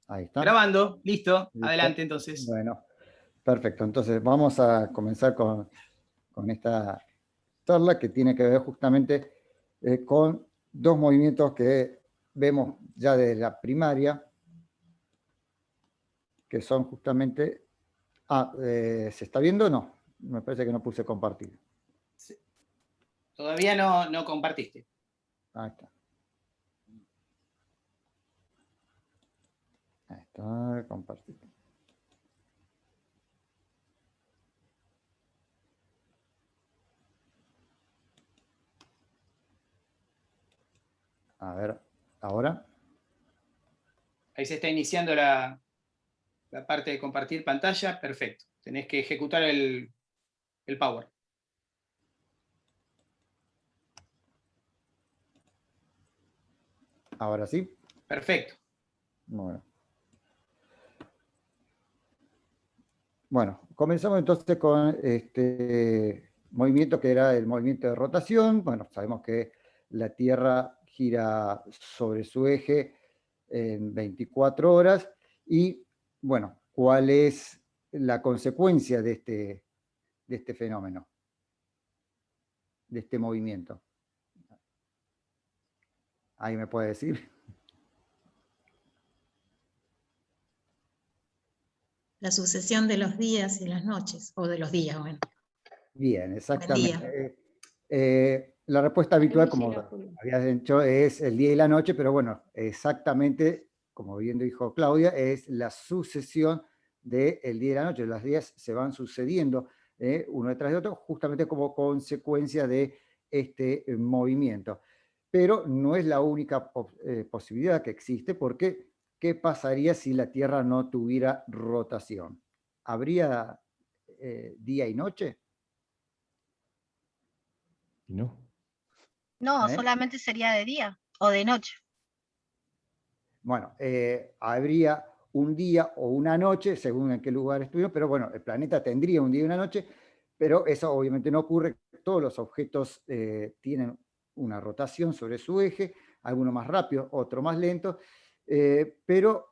Ahí está. Grabando, listo. ¿Listo? Adelante entonces. Bueno, perfecto. Entonces vamos a comenzar con esta charla que tiene que ver justamente con dos movimientos que vemos ya desde la primaria, que son justamente... ¿se está viendo o no? Me parece que no puse compartir. Sí. Todavía no compartiste. Ahí está. Ahí está, compartir. A ver, ahora. Ahí se está iniciando la parte de compartir pantalla. Perfecto. Tenés que ejecutar el Power. Ahora sí. Perfecto. Bueno, comenzamos entonces con este movimiento que era el movimiento de rotación. Bueno, sabemos que la Tierra gira sobre su eje en 24 horas y, bueno, ¿cuál es la consecuencia de este fenómeno, de este movimiento? ¿Ahí me puede decir? La sucesión de los días y las noches, o de los días, bueno. Bien, Buen día. exactamente. La respuesta habitual, como habías dicho, es el día y la noche, pero bueno, exactamente, como bien dijo Claudia, es la sucesión del día y la noche. Los días se van sucediendo uno detrás de otro, justamente como consecuencia de este movimiento. Pero no es la única posibilidad que existe, porque ¿qué pasaría si la Tierra no tuviera rotación? ¿Habría día y noche? No. No, solamente sería de día o de noche. Bueno, habría un día o una noche, según en qué lugar estuvieron, pero bueno, el planeta tendría un día y una noche, pero eso obviamente no ocurre. Todos los objetos tienen una rotación sobre su eje, algunos más rápidos, otros más lentos, pero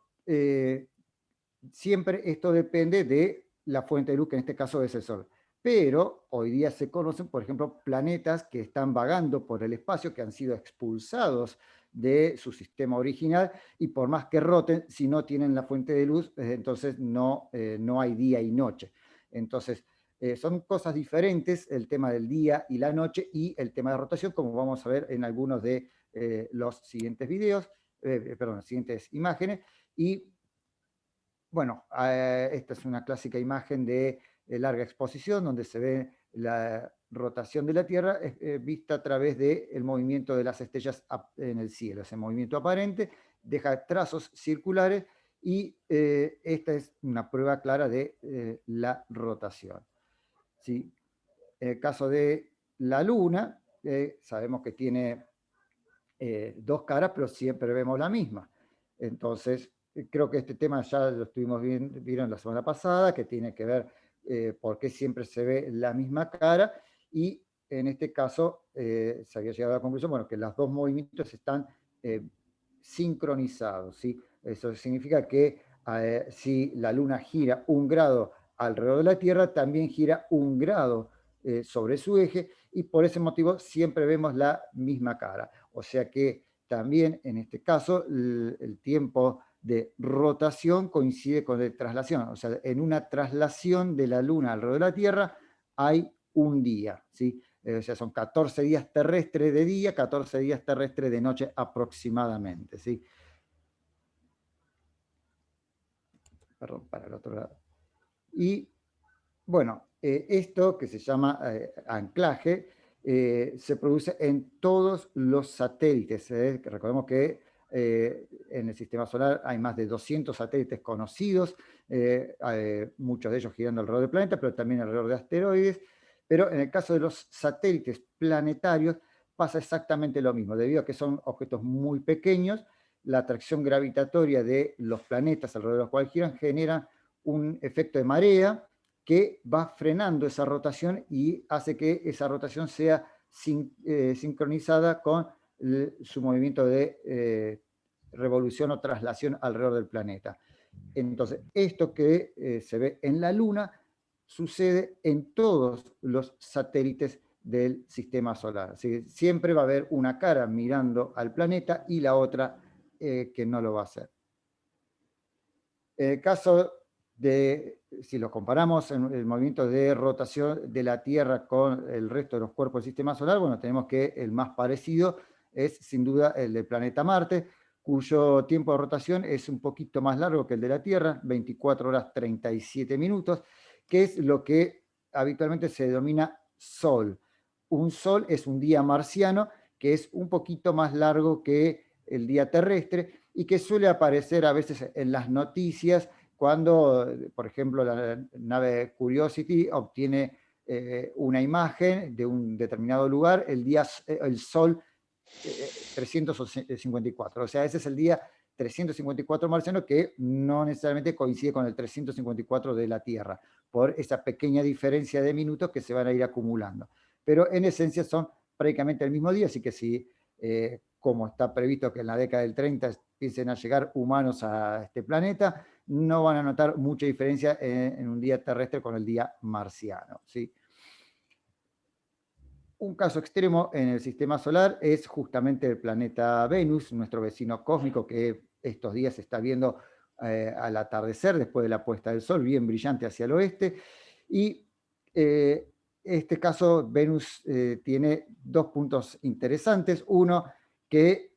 siempre esto depende de la fuente de luz, que en este caso es el Sol. Pero hoy día se conocen, por ejemplo, planetas que están vagando por el espacio, que han sido expulsados de su sistema original, y por más que roten, si no tienen la fuente de luz, entonces no hay día y noche. Entonces, son cosas diferentes el tema del día y la noche y el tema de rotación, como vamos a ver en algunos de los siguientes videos, perdón, las siguientes imágenes. Y bueno, esta es una clásica imagen de larga exposición donde se ve la rotación de la Tierra vista a través del movimiento de las estrellas en el cielo. Ese movimiento aparente deja trazos circulares y esta es una prueba clara de la rotación. ¿Sí? En el caso de la Luna, sabemos que tiene dos caras, pero siempre vemos la misma. Entonces, creo que este tema ya lo estuvimos vieron la semana pasada, que tiene que ver por qué siempre se ve la misma cara, y en este caso se había llegado a la conclusión, bueno, que los dos movimientos están sincronizados, ¿sí? Eso significa que si la Luna gira 1 grado alrededor de la Tierra, también gira 1 grado sobre su eje, y por ese motivo siempre vemos la misma cara. O sea que también en este caso el tiempo de rotación coincide con el de traslación. O sea, en una traslación de la Luna alrededor de la Tierra hay un día, ¿sí? O sea, son 14 días terrestres de día, 14 días terrestres de noche aproximadamente, ¿sí? Perdón, para el otro lado. Y bueno, esto que se llama anclaje se produce en todos los satélites. Recordemos que en el sistema solar hay más de 200 satélites conocidos, muchos de ellos girando alrededor del planeta, pero también alrededor de asteroides. Pero en el caso de los satélites planetarios pasa exactamente lo mismo. Debido a que son objetos muy pequeños, la atracción gravitatoria de los planetas alrededor de los cuales giran genera un efecto de marea que va frenando esa rotación y hace que esa rotación sea sincronizada con su movimiento de revolución o traslación alrededor del planeta. Entonces, esto que se ve en la Luna sucede en todos los satélites del sistema solar. Así que siempre va a haber una cara mirando al planeta y la otra que no lo va a hacer. En el caso de, si lo comparamos en el movimiento de rotación de la Tierra con el resto de los cuerpos del sistema solar, bueno, tenemos que el más parecido es sin duda el del planeta Marte, cuyo tiempo de rotación es un poquito más largo que el de la Tierra, 24 horas 37 minutos, que es lo que habitualmente se denomina Sol. Un Sol es un día marciano que es un poquito más largo que el día terrestre y que suele aparecer a veces en las noticias cuando, por ejemplo, la nave Curiosity obtiene una imagen de un determinado lugar, el Sol 354. O sea, ese es el día 354 marciano que no necesariamente coincide con el 354 de la Tierra, por esa pequeña diferencia de minutos que se van a ir acumulando. Pero en esencia son prácticamente el mismo día, así que si, como está previsto que en la década del 30 empiecen a llegar humanos a este planeta, no van a notar mucha diferencia en un día terrestre con el día marciano, ¿sí? Un caso extremo en el sistema solar es justamente el planeta Venus, nuestro vecino cósmico que estos días se está viendo al atardecer después de la puesta del sol, bien brillante hacia el oeste. Y este caso, Venus tiene dos puntos interesantes. Uno, que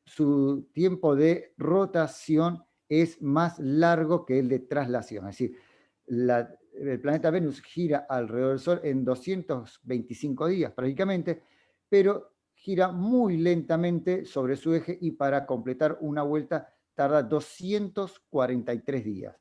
su tiempo de rotación es más largo que el de traslación. Es decir, el planeta Venus gira alrededor del Sol en 225 días prácticamente, pero gira muy lentamente sobre su eje y para completar una vuelta tarda 243 días,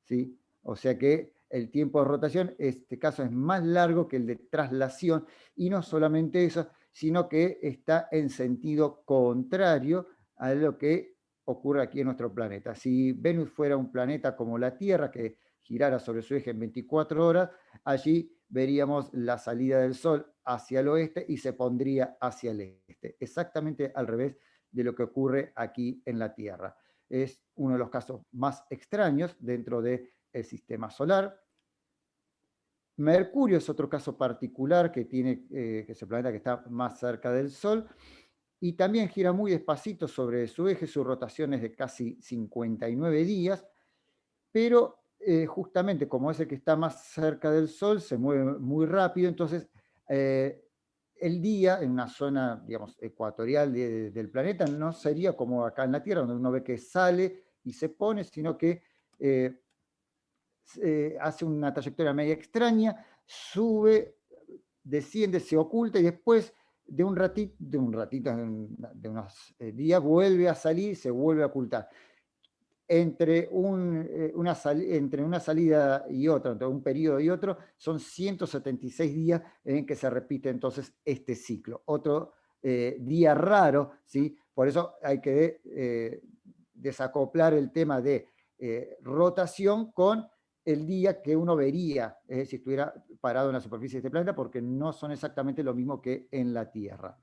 ¿sí? O sea que el tiempo de rotación, en este caso, es más largo que el de traslación, y no solamente eso, sino que está en sentido contrario a lo que ocurre aquí en nuestro planeta. Si Venus fuera un planeta como la Tierra, que girara sobre su eje en 24 horas, allí veríamos la salida del Sol hacia el oeste y se pondría hacia el este, exactamente al revés de lo que ocurre aquí en la Tierra. Es uno de los casos más extraños dentro del sistema solar. Mercurio es otro caso particular que es el planeta que está más cerca del Sol y también gira muy despacito sobre su eje, su rotación es de casi 59 días, pero justamente como es el que está más cerca del Sol, se mueve muy rápido, entonces el día en una zona, digamos, ecuatorial del planeta no sería como acá en la Tierra, donde uno ve que sale y se pone, sino que hace una trayectoria media extraña, sube, desciende, se oculta y después de unos días vuelve a salir, se vuelve a ocultar. Entre una salida y otra, entre un periodo y otro, son 176 días en que se repite entonces este ciclo. Otro día raro, ¿sí? Por eso hay que desacoplar el tema de rotación con el día que uno vería si estuviera parado en la superficie de este planeta, porque no son exactamente lo mismo que en la Tierra.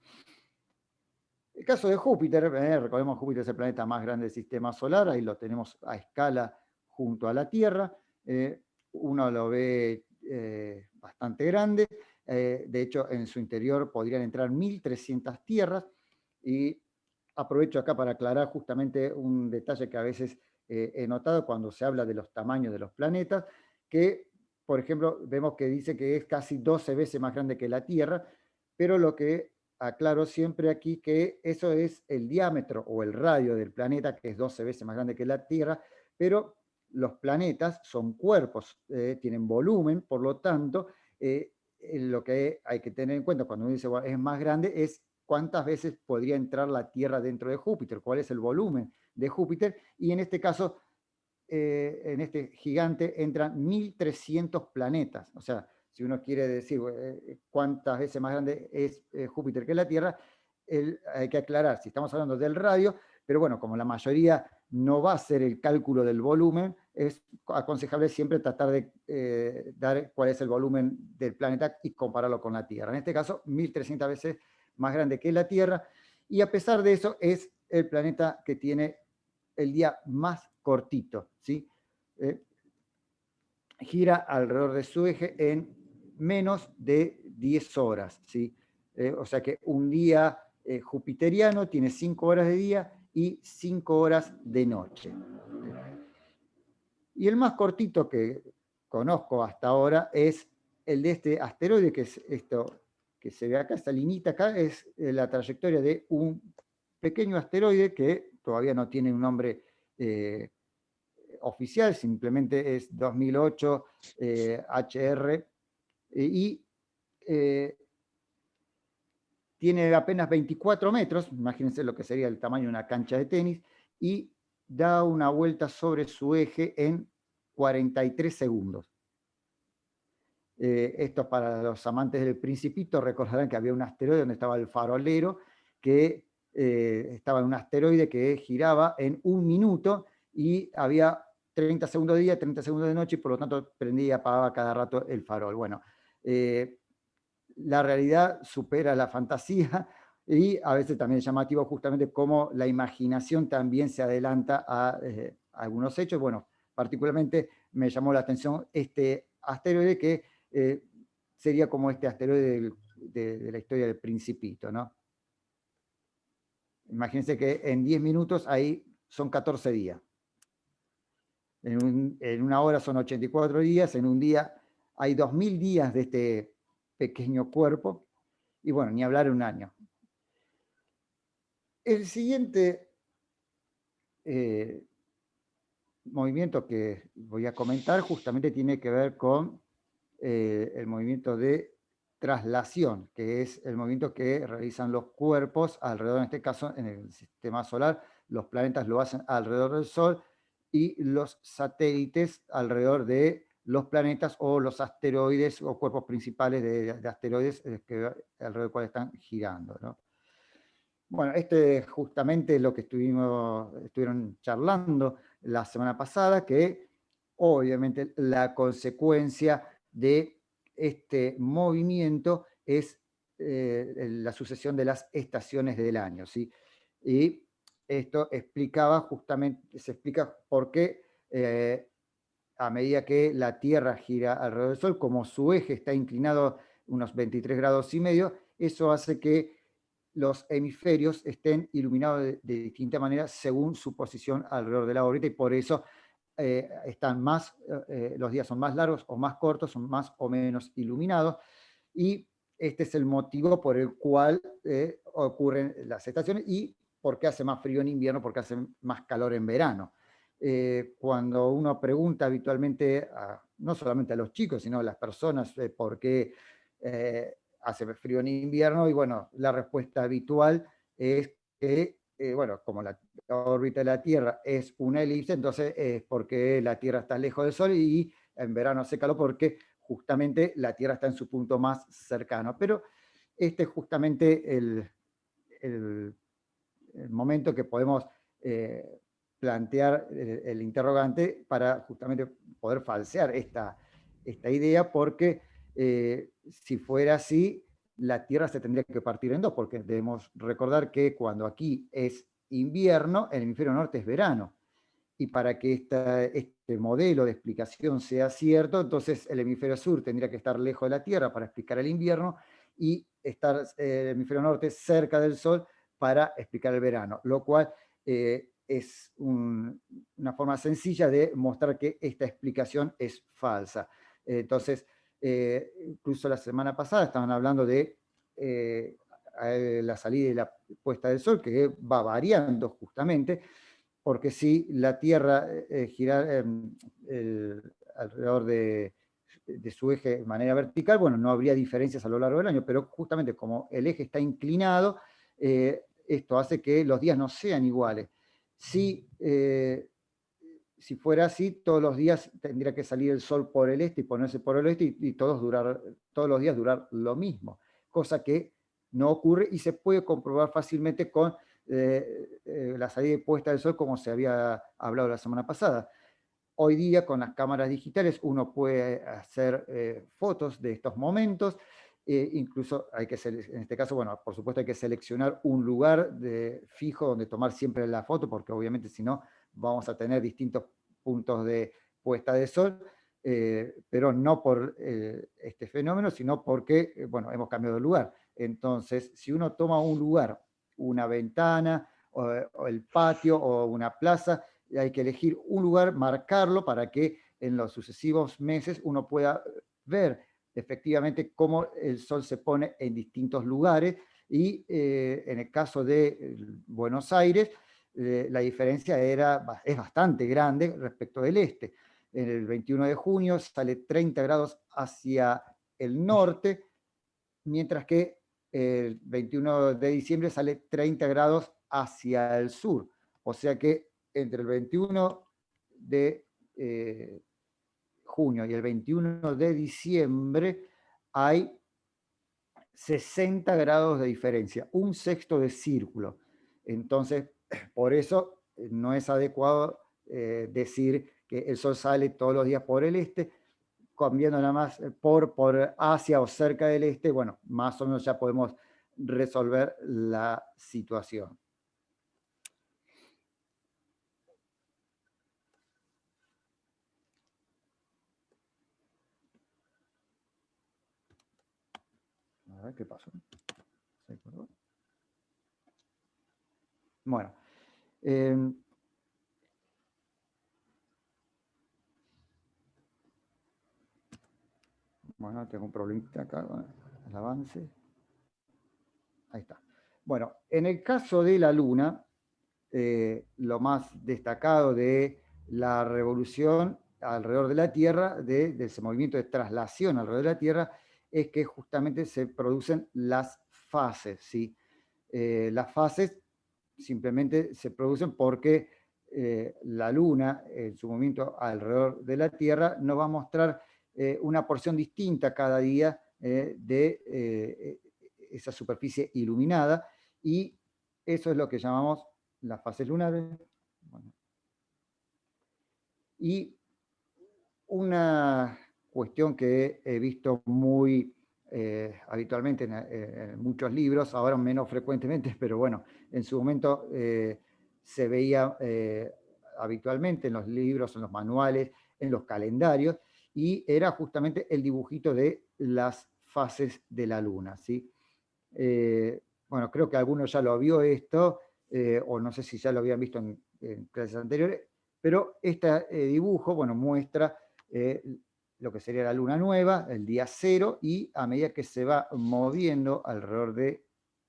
El caso de Júpiter, recordemos Júpiter es el planeta más grande del sistema solar, ahí lo tenemos a escala junto a la Tierra, uno lo ve bastante grande, de hecho en su interior podrían entrar 1.300 tierras, y aprovecho acá para aclarar justamente un detalle que a veces he notado cuando se habla de los tamaños de los planetas, que por ejemplo vemos que dice que es casi 12 veces más grande que la Tierra, pero lo que aclaro siempre aquí que eso es el diámetro o el radio del planeta, que es 12 veces más grande que la Tierra, pero los planetas son cuerpos, tienen volumen, por lo tanto, lo que hay que tener en cuenta cuando uno dice bueno, es más grande es cuántas veces podría entrar la Tierra dentro de Júpiter, cuál es el volumen de Júpiter, y en este caso, en este gigante entran 1.300 planetas, o sea, si uno quiere decir cuántas veces más grande es Júpiter que la Tierra, hay que aclarar si estamos hablando del radio, pero bueno, como la mayoría no va a hacer el cálculo del volumen, es aconsejable siempre tratar de dar cuál es el volumen del planeta y compararlo con la Tierra. En este caso, 1.300 veces más grande que la Tierra, y a pesar de eso es el planeta que tiene el día más cortito, ¿sí? Gira alrededor de su eje en menos de 10 horas, ¿sí? O sea que un día jupiteriano tiene 5 horas de día y 5 horas de noche. Y el más cortito que conozco hasta ahora es el de este asteroide, que es esto que se ve acá, esta linita acá, es la trayectoria de un pequeño asteroide que todavía no tiene un nombre oficial, simplemente es 2008 HR, y tiene apenas 24 metros, imagínense lo que sería el tamaño de una cancha de tenis, y da una vuelta sobre su eje en 43 segundos. Esto para los amantes del Principito, recordarán que había un asteroide donde estaba el farolero, que estaba en un asteroide que giraba en 1 minuto y había 30 segundos de día, 30 segundos de noche, y por lo tanto prendía y apagaba cada rato el farol. Bueno, la realidad supera la fantasía y a veces también es llamativo justamente cómo la imaginación también se adelanta a algunos hechos. Bueno, particularmente me llamó la atención este asteroide que sería como este asteroide de la historia del Principito, ¿no? Imagínense que en 10 minutos ahí son 14 días. En una hora son 84 días, en un día hay 2000 días de este pequeño cuerpo, y bueno, ni hablar un año. El siguiente movimiento que voy a comentar justamente tiene que ver con el movimiento de traslación, que es el movimiento que realizan los cuerpos alrededor, en este caso en el sistema solar, los planetas lo hacen alrededor del Sol y los satélites alrededor de los planetas o los asteroides o cuerpos principales de asteroides alrededor del cual están girando, ¿no? Bueno, este es justamente lo que estuvieron charlando la semana pasada, que obviamente la consecuencia de este movimiento es la sucesión de las estaciones del año, ¿sí? Y esto explicaba justamente, se explica por qué a medida que la Tierra gira alrededor del Sol, como su eje está inclinado unos 23 grados y medio, eso hace que los hemisferios estén iluminados de distinta manera según su posición alrededor de la órbita, y por eso los días son más largos o más cortos, son más o menos iluminados, y este es el motivo por el cual ocurren las estaciones y por qué hace más frío en invierno, porque hace más calor en verano. Cuando uno pregunta habitualmente, no solamente a los chicos, sino a las personas, por qué hace frío en invierno, y bueno, la respuesta habitual es que, bueno, como la órbita de la Tierra es una elipse, entonces es porque la Tierra está lejos del Sol y en verano hace calor porque justamente la Tierra está en su punto más cercano. Pero este es justamente el momento que podemos plantear el interrogante para justamente poder falsear esta idea, porque si fuera así, la Tierra se tendría que partir en dos, porque debemos recordar que cuando aquí es invierno, en el hemisferio norte es verano. Y para que este modelo de explicación sea cierto, entonces el hemisferio sur tendría que estar lejos de la Tierra para explicar el invierno y estar el hemisferio norte cerca del Sol para explicar el verano, lo cual es una forma sencilla de mostrar que esta explicación es falsa. Entonces, incluso la semana pasada estaban hablando de la salida y la puesta del Sol, que va variando justamente, porque si la Tierra gira alrededor de su eje de manera vertical, bueno, no habría diferencias a lo largo del año, pero justamente como el eje está inclinado, esto hace que los días no sean iguales. Si fuera así, todos los días tendría que salir el Sol por el este y ponerse por el oeste, y todos los días durar lo mismo, cosa que no ocurre y se puede comprobar fácilmente con la salida y puesta del Sol, como se había hablado la semana pasada. Hoy día con las cámaras digitales uno puede hacer fotos de estos momentos incluso hay que, en este caso, bueno, por supuesto hay que seleccionar un lugar fijo donde tomar siempre la foto, porque obviamente si no vamos a tener distintos puntos de puesta de sol, pero no por este fenómeno, sino porque, bueno, hemos cambiado de lugar. Entonces, si uno toma un lugar, una ventana, o el patio, o una plaza, hay que elegir un lugar, marcarlo para que en los sucesivos meses uno pueda ver efectivamente cómo el sol se pone en distintos lugares, y en el caso de Buenos Aires, la diferencia es bastante grande respecto del este. En el 21 de junio sale 30 grados hacia el norte, mientras que el 21 de diciembre sale 30 grados hacia el sur. O sea que entre el 21 de junio y el 21 de diciembre hay 60 grados de diferencia, un sexto de círculo. Entonces, por eso no es adecuado decir que el sol sale todos los días por el este, cambiando nada más por Asia o cerca del este. Bueno, más o menos ya podemos resolver la situación. A ver qué pasó. Bueno, bueno, tengo un problemita acá con el avance. Ahí está. Bueno, en el caso de la Luna, lo más destacado de la revolución alrededor de la Tierra, de ese movimiento de traslación alrededor de la Tierra, es que justamente se producen las fases, ¿sí? Las fases simplemente se producen porque la Luna, en su movimiento alrededor de la Tierra, nos va a mostrar una porción distinta cada día de esa superficie iluminada, y eso es lo que llamamos las fases lunares. Bueno. Y una cuestión que he visto muy habitualmente en muchos libros, ahora menos frecuentemente, pero bueno, en su momento se veía habitualmente en los libros, en los manuales, en los calendarios, y era justamente el dibujito de las fases de la Luna, ¿sí? Bueno, creo que alguno ya lo vio esto, o no sé si ya lo habían visto en clases anteriores, pero este dibujo, bueno, muestra lo que sería la luna nueva, el día cero, y a medida que se va moviendo alrededor de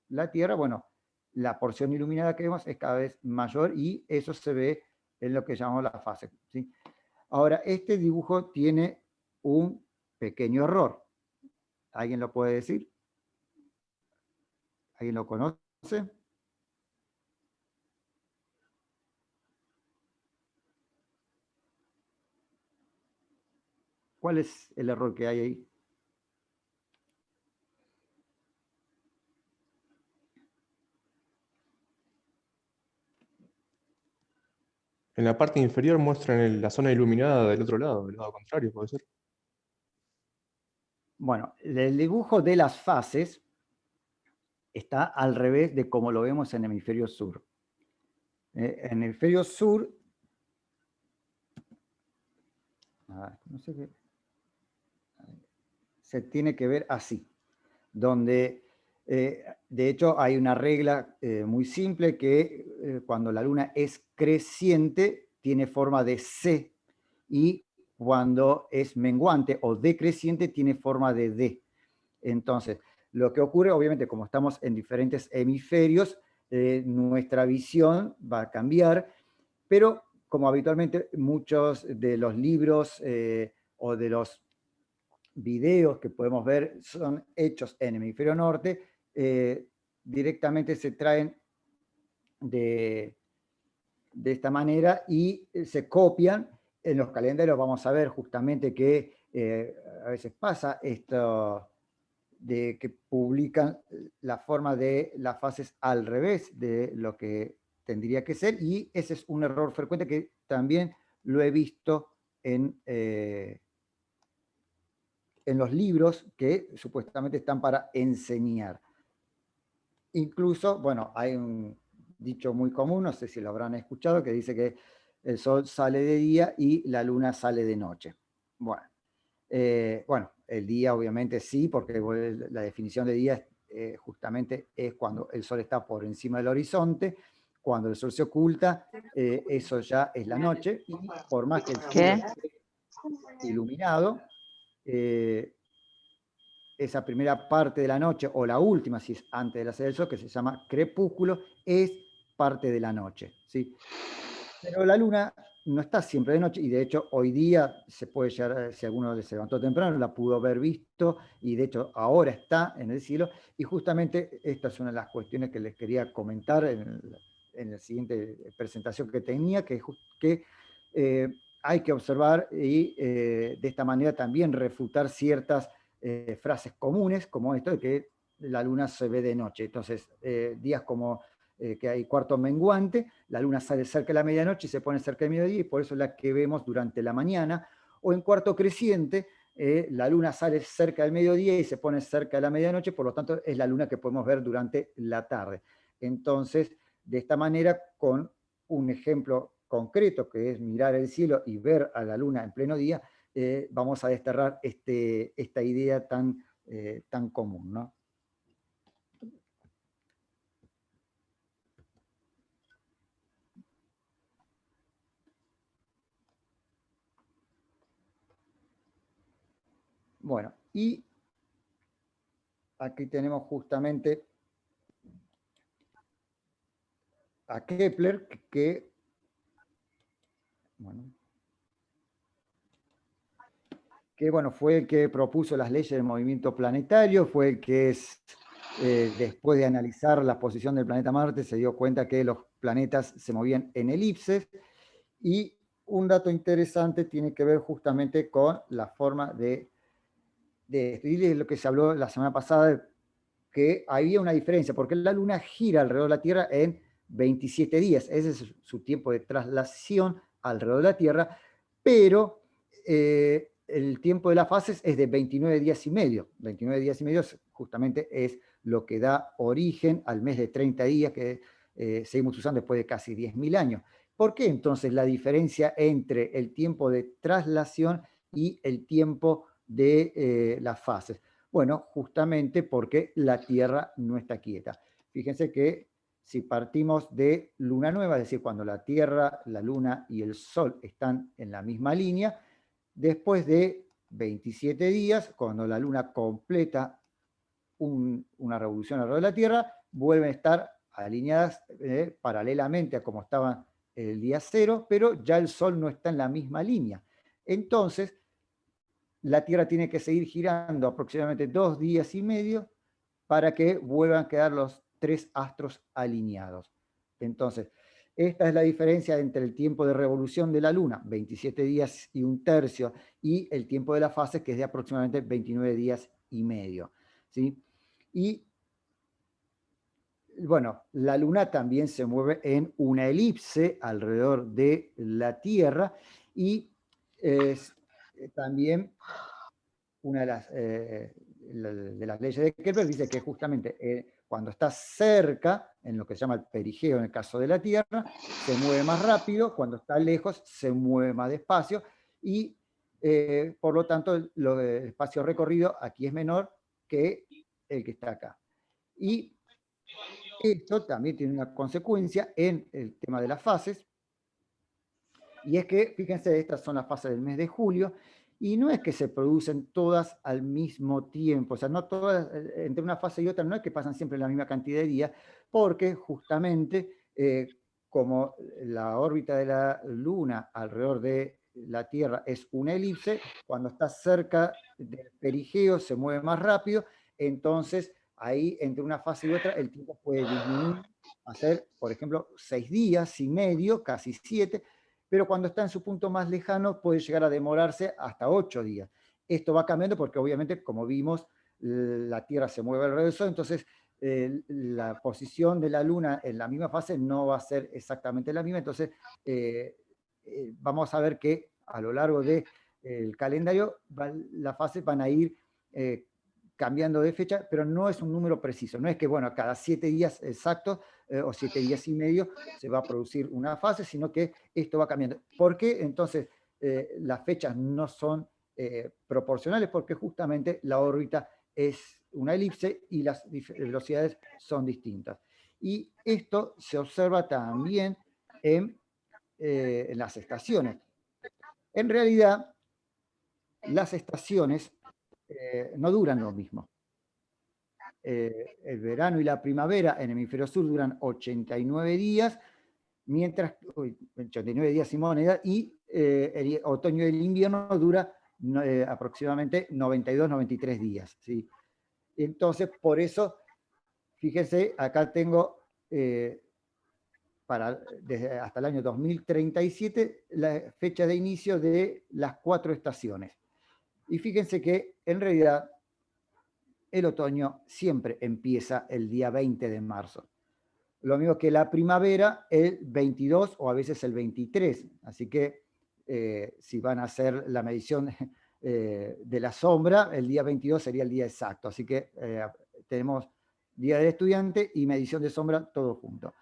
la Tierra, bueno, la porción iluminada que vemos es cada vez mayor, y eso se ve en lo que llamamos la fase, ¿sí? Ahora, este dibujo tiene un pequeño error. ¿Alguien lo puede decir? ¿Alguien lo conoce? ¿Cuál es el error que hay ahí? En la parte inferior muestran la zona iluminada del otro lado, del lado contrario, ¿puede ser? Bueno, el dibujo de las fases está al revés de como lo vemos en el hemisferio sur. En el hemisferio sur, no sé qué, se tiene que ver así, donde de hecho hay una regla muy simple que cuando la luna es creciente tiene forma de C, y cuando es menguante o decreciente tiene forma de D. Entonces, lo que ocurre, obviamente, como estamos en diferentes hemisferios, nuestra visión va a cambiar, pero como habitualmente muchos de los libros o de los videos que podemos ver son hechos en el hemisferio norte, directamente se traen de esta manera y se copian. En los calendarios vamos a ver justamente que a veces pasa esto de que publican la forma de las fases al revés de lo que tendría que ser, y ese es un error frecuente que también lo he visto en en los libros que supuestamente están para enseñar. Incluso, bueno, hay un dicho muy común, no sé si lo habrán escuchado, que dice que el sol sale de día y la luna sale de noche. Bueno, el día obviamente sí, porque la definición de día justamente es cuando el sol está por encima del horizonte. Cuando el sol se oculta, eso ya es la noche, y por más que el cielo esté iluminado, esa primera parte de la noche, o la última, si es antes de la salida del sol, que se llama crepúsculo, es parte de la noche, ¿sí? Pero la luna no está siempre de noche, y de hecho hoy día se puede llegar, si alguno se levantó temprano, la pudo haber visto, y de hecho ahora está en el cielo, y justamente esta es una de las cuestiones que les quería comentar en la siguiente presentación que tenía, que hay que observar y de esta manera también refutar ciertas frases comunes, como esto de que la luna se ve de noche. Entonces, días como que hay cuarto menguante, la luna sale cerca de la medianoche y se pone cerca del mediodía, y por eso es la que vemos durante la mañana, o en cuarto creciente, la luna sale cerca del mediodía y se pone cerca de la medianoche, por lo tanto es la luna que podemos ver durante la tarde. Entonces, de esta manera, con un ejemplo concreto, que es mirar el cielo y ver a la luna en pleno día, vamos a desterrar esta idea tan común, ¿no? Bueno, y aquí tenemos justamente a Kepler, bueno, fue el que propuso las leyes del movimiento planetario, fue el que después de analizar la posición del planeta Marte, se dio cuenta que los planetas se movían en elipses. Y un dato interesante tiene que ver justamente con la forma de lo que se habló la semana pasada, que había una diferencia, porque la Luna gira alrededor de la Tierra en 27 días, ese es su tiempo de traslación alrededor de la Tierra, pero el tiempo de las fases es de 29 días y medio. 29 días y medio justamente es lo que da origen al mes de 30 días que seguimos usando después de casi 10.000 años. ¿Por qué entonces la diferencia entre el tiempo de traslación y el tiempo de las fases? Bueno, justamente porque la Tierra no está quieta. Fíjense que si partimos de luna nueva, es decir, cuando la Tierra, la Luna y el Sol están en la misma línea, después de 27 días, cuando la Luna completa una revolución alrededor de la Tierra, vuelven a estar alineadas paralelamente a como estaban el día cero, pero ya el Sol no está en la misma línea. Entonces, la Tierra tiene que seguir girando aproximadamente 2 días y medio para que vuelvan a quedar los 3 astros alineados. Entonces, esta es la diferencia entre el tiempo de revolución de la Luna, 27 días y un tercio, y el tiempo de la fase, que es de aproximadamente 29 días y medio. ¿Sí? Y bueno, la Luna también se mueve en una elipse alrededor de la Tierra, y también una de las leyes de Kepler dice que justamente cuando está cerca, en lo que se llama el perigeo en el caso de la Tierra, se mueve más rápido, cuando está lejos se mueve más despacio, y por lo tanto el espacio recorrido aquí es menor que el que está acá. Y esto también tiene una consecuencia en el tema de las fases, y es que, fíjense, estas son las fases del mes de julio, y no es que se producen todas al mismo tiempo, o sea, no todas, entre una fase y otra, no es que pasan siempre la misma cantidad de días, porque justamente como la órbita de la Luna alrededor de la Tierra es una elipse, cuando está cerca del perigeo se mueve más rápido, entonces ahí entre una fase y otra el tiempo puede disminuir a ser, por ejemplo, 6 días y medio, casi 7, pero cuando está en su punto más lejano puede llegar a demorarse hasta 8 días. Esto va cambiando porque obviamente, como vimos, la Tierra se mueve alrededor del Sol, entonces la posición de la Luna en la misma fase no va a ser exactamente la misma, entonces vamos a ver que a lo largo de el calendario, las fases van a ir cambiando de fecha, pero no es un número preciso. No es que, bueno, cada 7 días exactos o 7 días y medio se va a producir una fase, sino que esto va cambiando. ¿Por qué? Entonces, las fechas no son proporcionales, porque justamente la órbita es una elipse y las velocidades son distintas. Y esto se observa también en las estaciones. En realidad, las estaciones no duran lo mismo. El verano y la primavera en el hemisferio sur duran 89 días, mientras, 89 días sin moneda, y el otoño y el invierno dura aproximadamente 92, 93 días. ¿Sí? Entonces, por eso, fíjense, acá tengo hasta el año 2037 la fecha de inicio de las 4 estaciones. Y fíjense que en realidad el otoño siempre empieza el día 20 de marzo. Lo mismo que la primavera, el 22 o a veces el 23. Así que si van a hacer la medición de la sombra, el día 22 sería el día exacto. Así que tenemos día del estudiante y medición de sombra todo junto.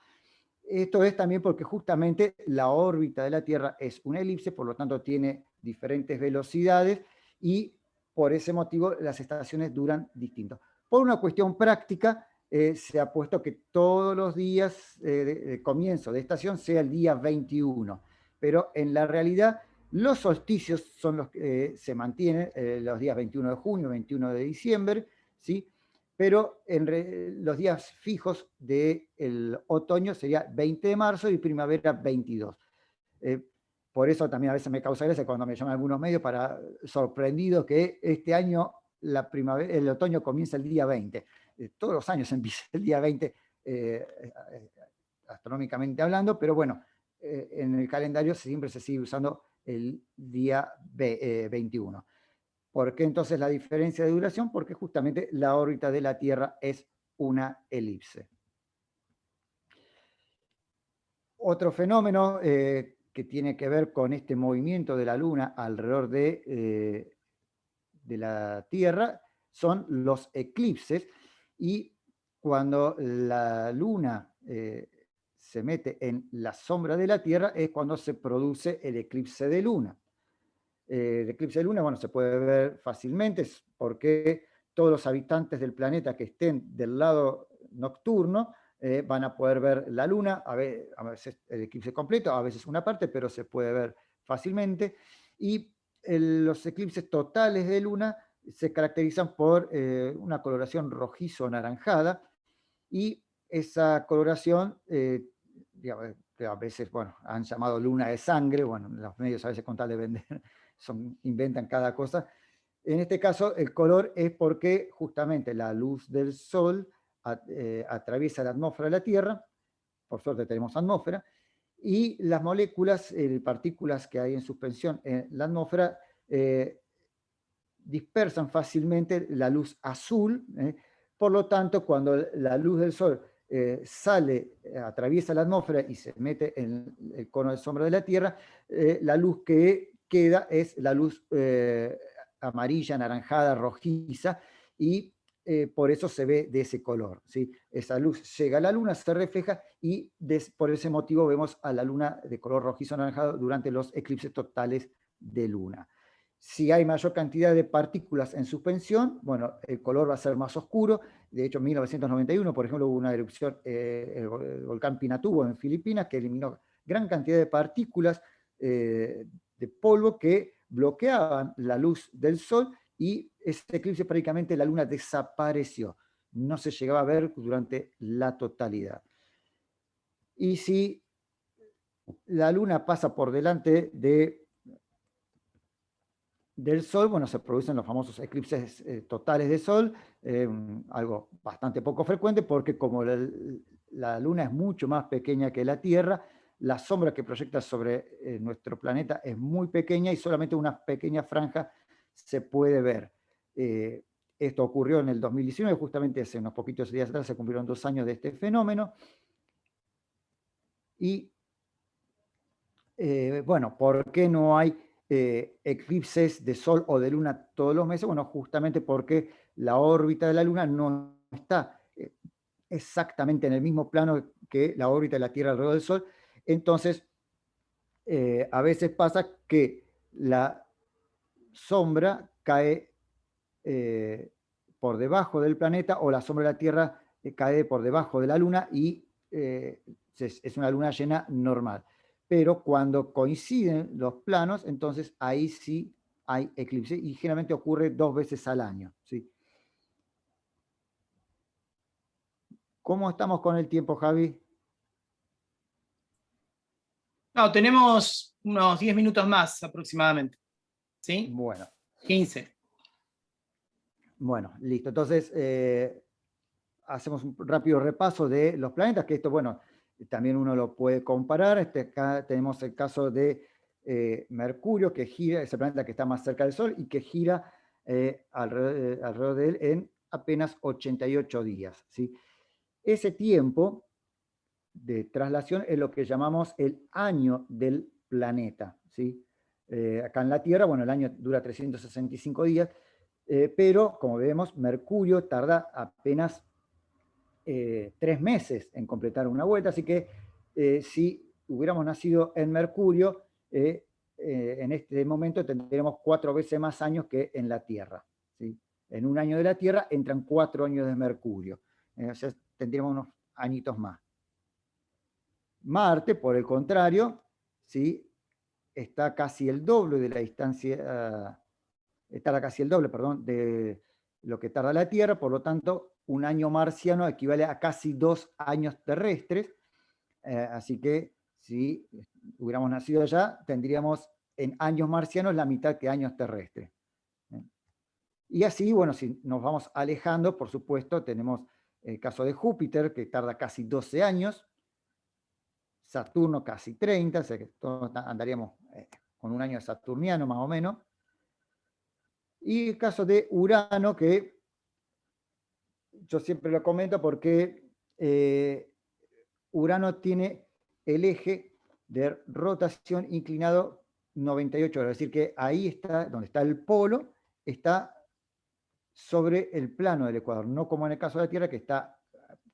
Esto es también porque justamente la órbita de la Tierra es una elipse, por lo tanto tiene diferentes velocidades y por ese motivo las estaciones duran distinto. Por una cuestión práctica, se ha puesto que todos los días de comienzo de estación sea el día 21, pero en la realidad los solsticios son los que se mantienen los días 21 de junio, 21 de diciembre, ¿sí? Pero los días fijos del otoño sería 20 de marzo y primavera 22. Por eso también a veces me causa gracia cuando me llaman algunos medios para sorprendido que este año el otoño comienza el día 20. Todos los años empieza el día 20, astronómicamente hablando, pero bueno, en el calendario siempre se sigue usando el día 21. ¿Por qué entonces la diferencia de duración? Porque justamente la órbita de la Tierra es una elipse. Otro fenómeno que tiene que ver con este movimiento de la Luna alrededor de la Tierra son los eclipses, y cuando la Luna se mete en la sombra de la Tierra es cuando se produce el eclipse de Luna. El eclipse de Luna, bueno, se puede ver fácilmente porque todos los habitantes del planeta que estén del lado nocturno van a poder ver la Luna, a veces el eclipse completo, a veces una parte, pero se puede ver fácilmente. Y los eclipses totales de Luna se caracterizan por una coloración rojizo-anaranjada, y esa coloración, digamos, que a veces, bueno, han llamado luna de sangre, bueno, los medios a veces con tal de vender, inventan cada cosa. En este caso, el color es porque justamente la luz del Sol atraviesa la atmósfera de la Tierra, por suerte tenemos atmósfera, y las moléculas, partículas que hay en suspensión en la atmósfera, dispersan fácilmente la luz azul. Por lo tanto, cuando la luz del Sol atraviesa la atmósfera y se mete en el cono de sombra de la Tierra, la luz que queda es la luz amarilla, anaranjada, rojiza, y por eso se ve de ese color, ¿sí? Esa luz llega a la Luna, se refleja, y por ese motivo vemos a la Luna de color rojizo anaranjado durante los eclipses totales de Luna. Si hay mayor cantidad de partículas en suspensión, bueno, el color va a ser más oscuro. De hecho, en 1991, por ejemplo, hubo una erupción, el volcán Pinatubo en Filipinas, que eliminó gran cantidad de partículas de polvo que bloqueaban la luz del Sol, y ese eclipse prácticamente la Luna desapareció. No se llegaba a ver durante la totalidad. Y si la Luna pasa por delante del Sol, bueno, se producen los famosos eclipses totales de Sol, algo bastante poco frecuente porque como la Luna es mucho más pequeña que la Tierra, la sombra que proyecta sobre nuestro planeta es muy pequeña y solamente una pequeña franja se puede ver. Esto ocurrió en el 2019, justamente hace unos poquitos días atrás se cumplieron 2 años de este fenómeno. Y bueno, ¿por qué no hay eclipses de sol o de luna todos los meses? Bueno, justamente porque la órbita de la luna no está exactamente en el mismo plano que la órbita de la Tierra alrededor del Sol. Entonces, a veces pasa que la sombra cae por debajo del planeta, o la sombra de la Tierra cae por debajo de la luna, y es una luna llena normal. Pero cuando coinciden los planos, entonces ahí sí hay eclipse, y generalmente ocurre 2 veces al año, ¿sí? ¿Cómo estamos con el tiempo, Javi? No, tenemos unos 10 minutos más aproximadamente. ¿Sí? Bueno. 15. Bueno, listo. Entonces, hacemos un rápido repaso de los planetas, que esto, bueno, también uno lo puede comparar. Acá tenemos el caso de Mercurio, que gira, es el planeta que está más cerca del Sol y que gira alrededor de él en apenas 88 días, ¿sí? Ese tiempo de traslación es lo que llamamos el año del planeta, ¿sí? Acá en la Tierra, bueno, el año dura 365 días, pero como vemos, Mercurio tarda apenas 3 meses en completar una vuelta, así que si hubiéramos nacido en Mercurio, en este momento tendríamos 4 veces más años que en la Tierra, ¿sí? En un año de la Tierra entran 4 años de Mercurio, o sea, tendríamos unos añitos más. Marte, por el contrario, ¿sí? Está casi el doble de la distancia, estará casi el doble, perdón, de lo que tarda la Tierra, por lo tanto, un año marciano equivale a casi 2 años terrestres, así que si hubiéramos nacido allá, tendríamos en años marcianos la mitad que años terrestres. Y así, bueno, si nos vamos alejando, por supuesto, tenemos el caso de Júpiter, que tarda casi 12 años, Saturno casi 30, o sea que todos andaríamos con un año saturniano más o menos. Y el caso de Urano, que yo siempre lo comento porque Urano tiene el eje de rotación inclinado 98 grados, es decir, que ahí está, donde está el polo, está sobre el plano del ecuador, no como en el caso de la Tierra, que está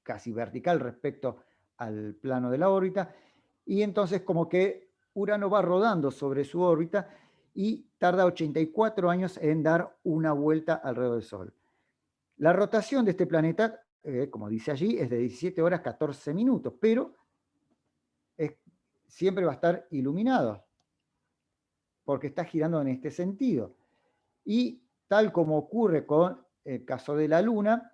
casi vertical respecto al plano de la órbita, y entonces como que Urano va rodando sobre su órbita y tarda 84 años en dar una vuelta alrededor del Sol. La rotación de este planeta, como dice allí, es de 17 horas 14 minutos, pero siempre va a estar iluminado, porque está girando en este sentido. Y tal como ocurre con el caso de la Luna,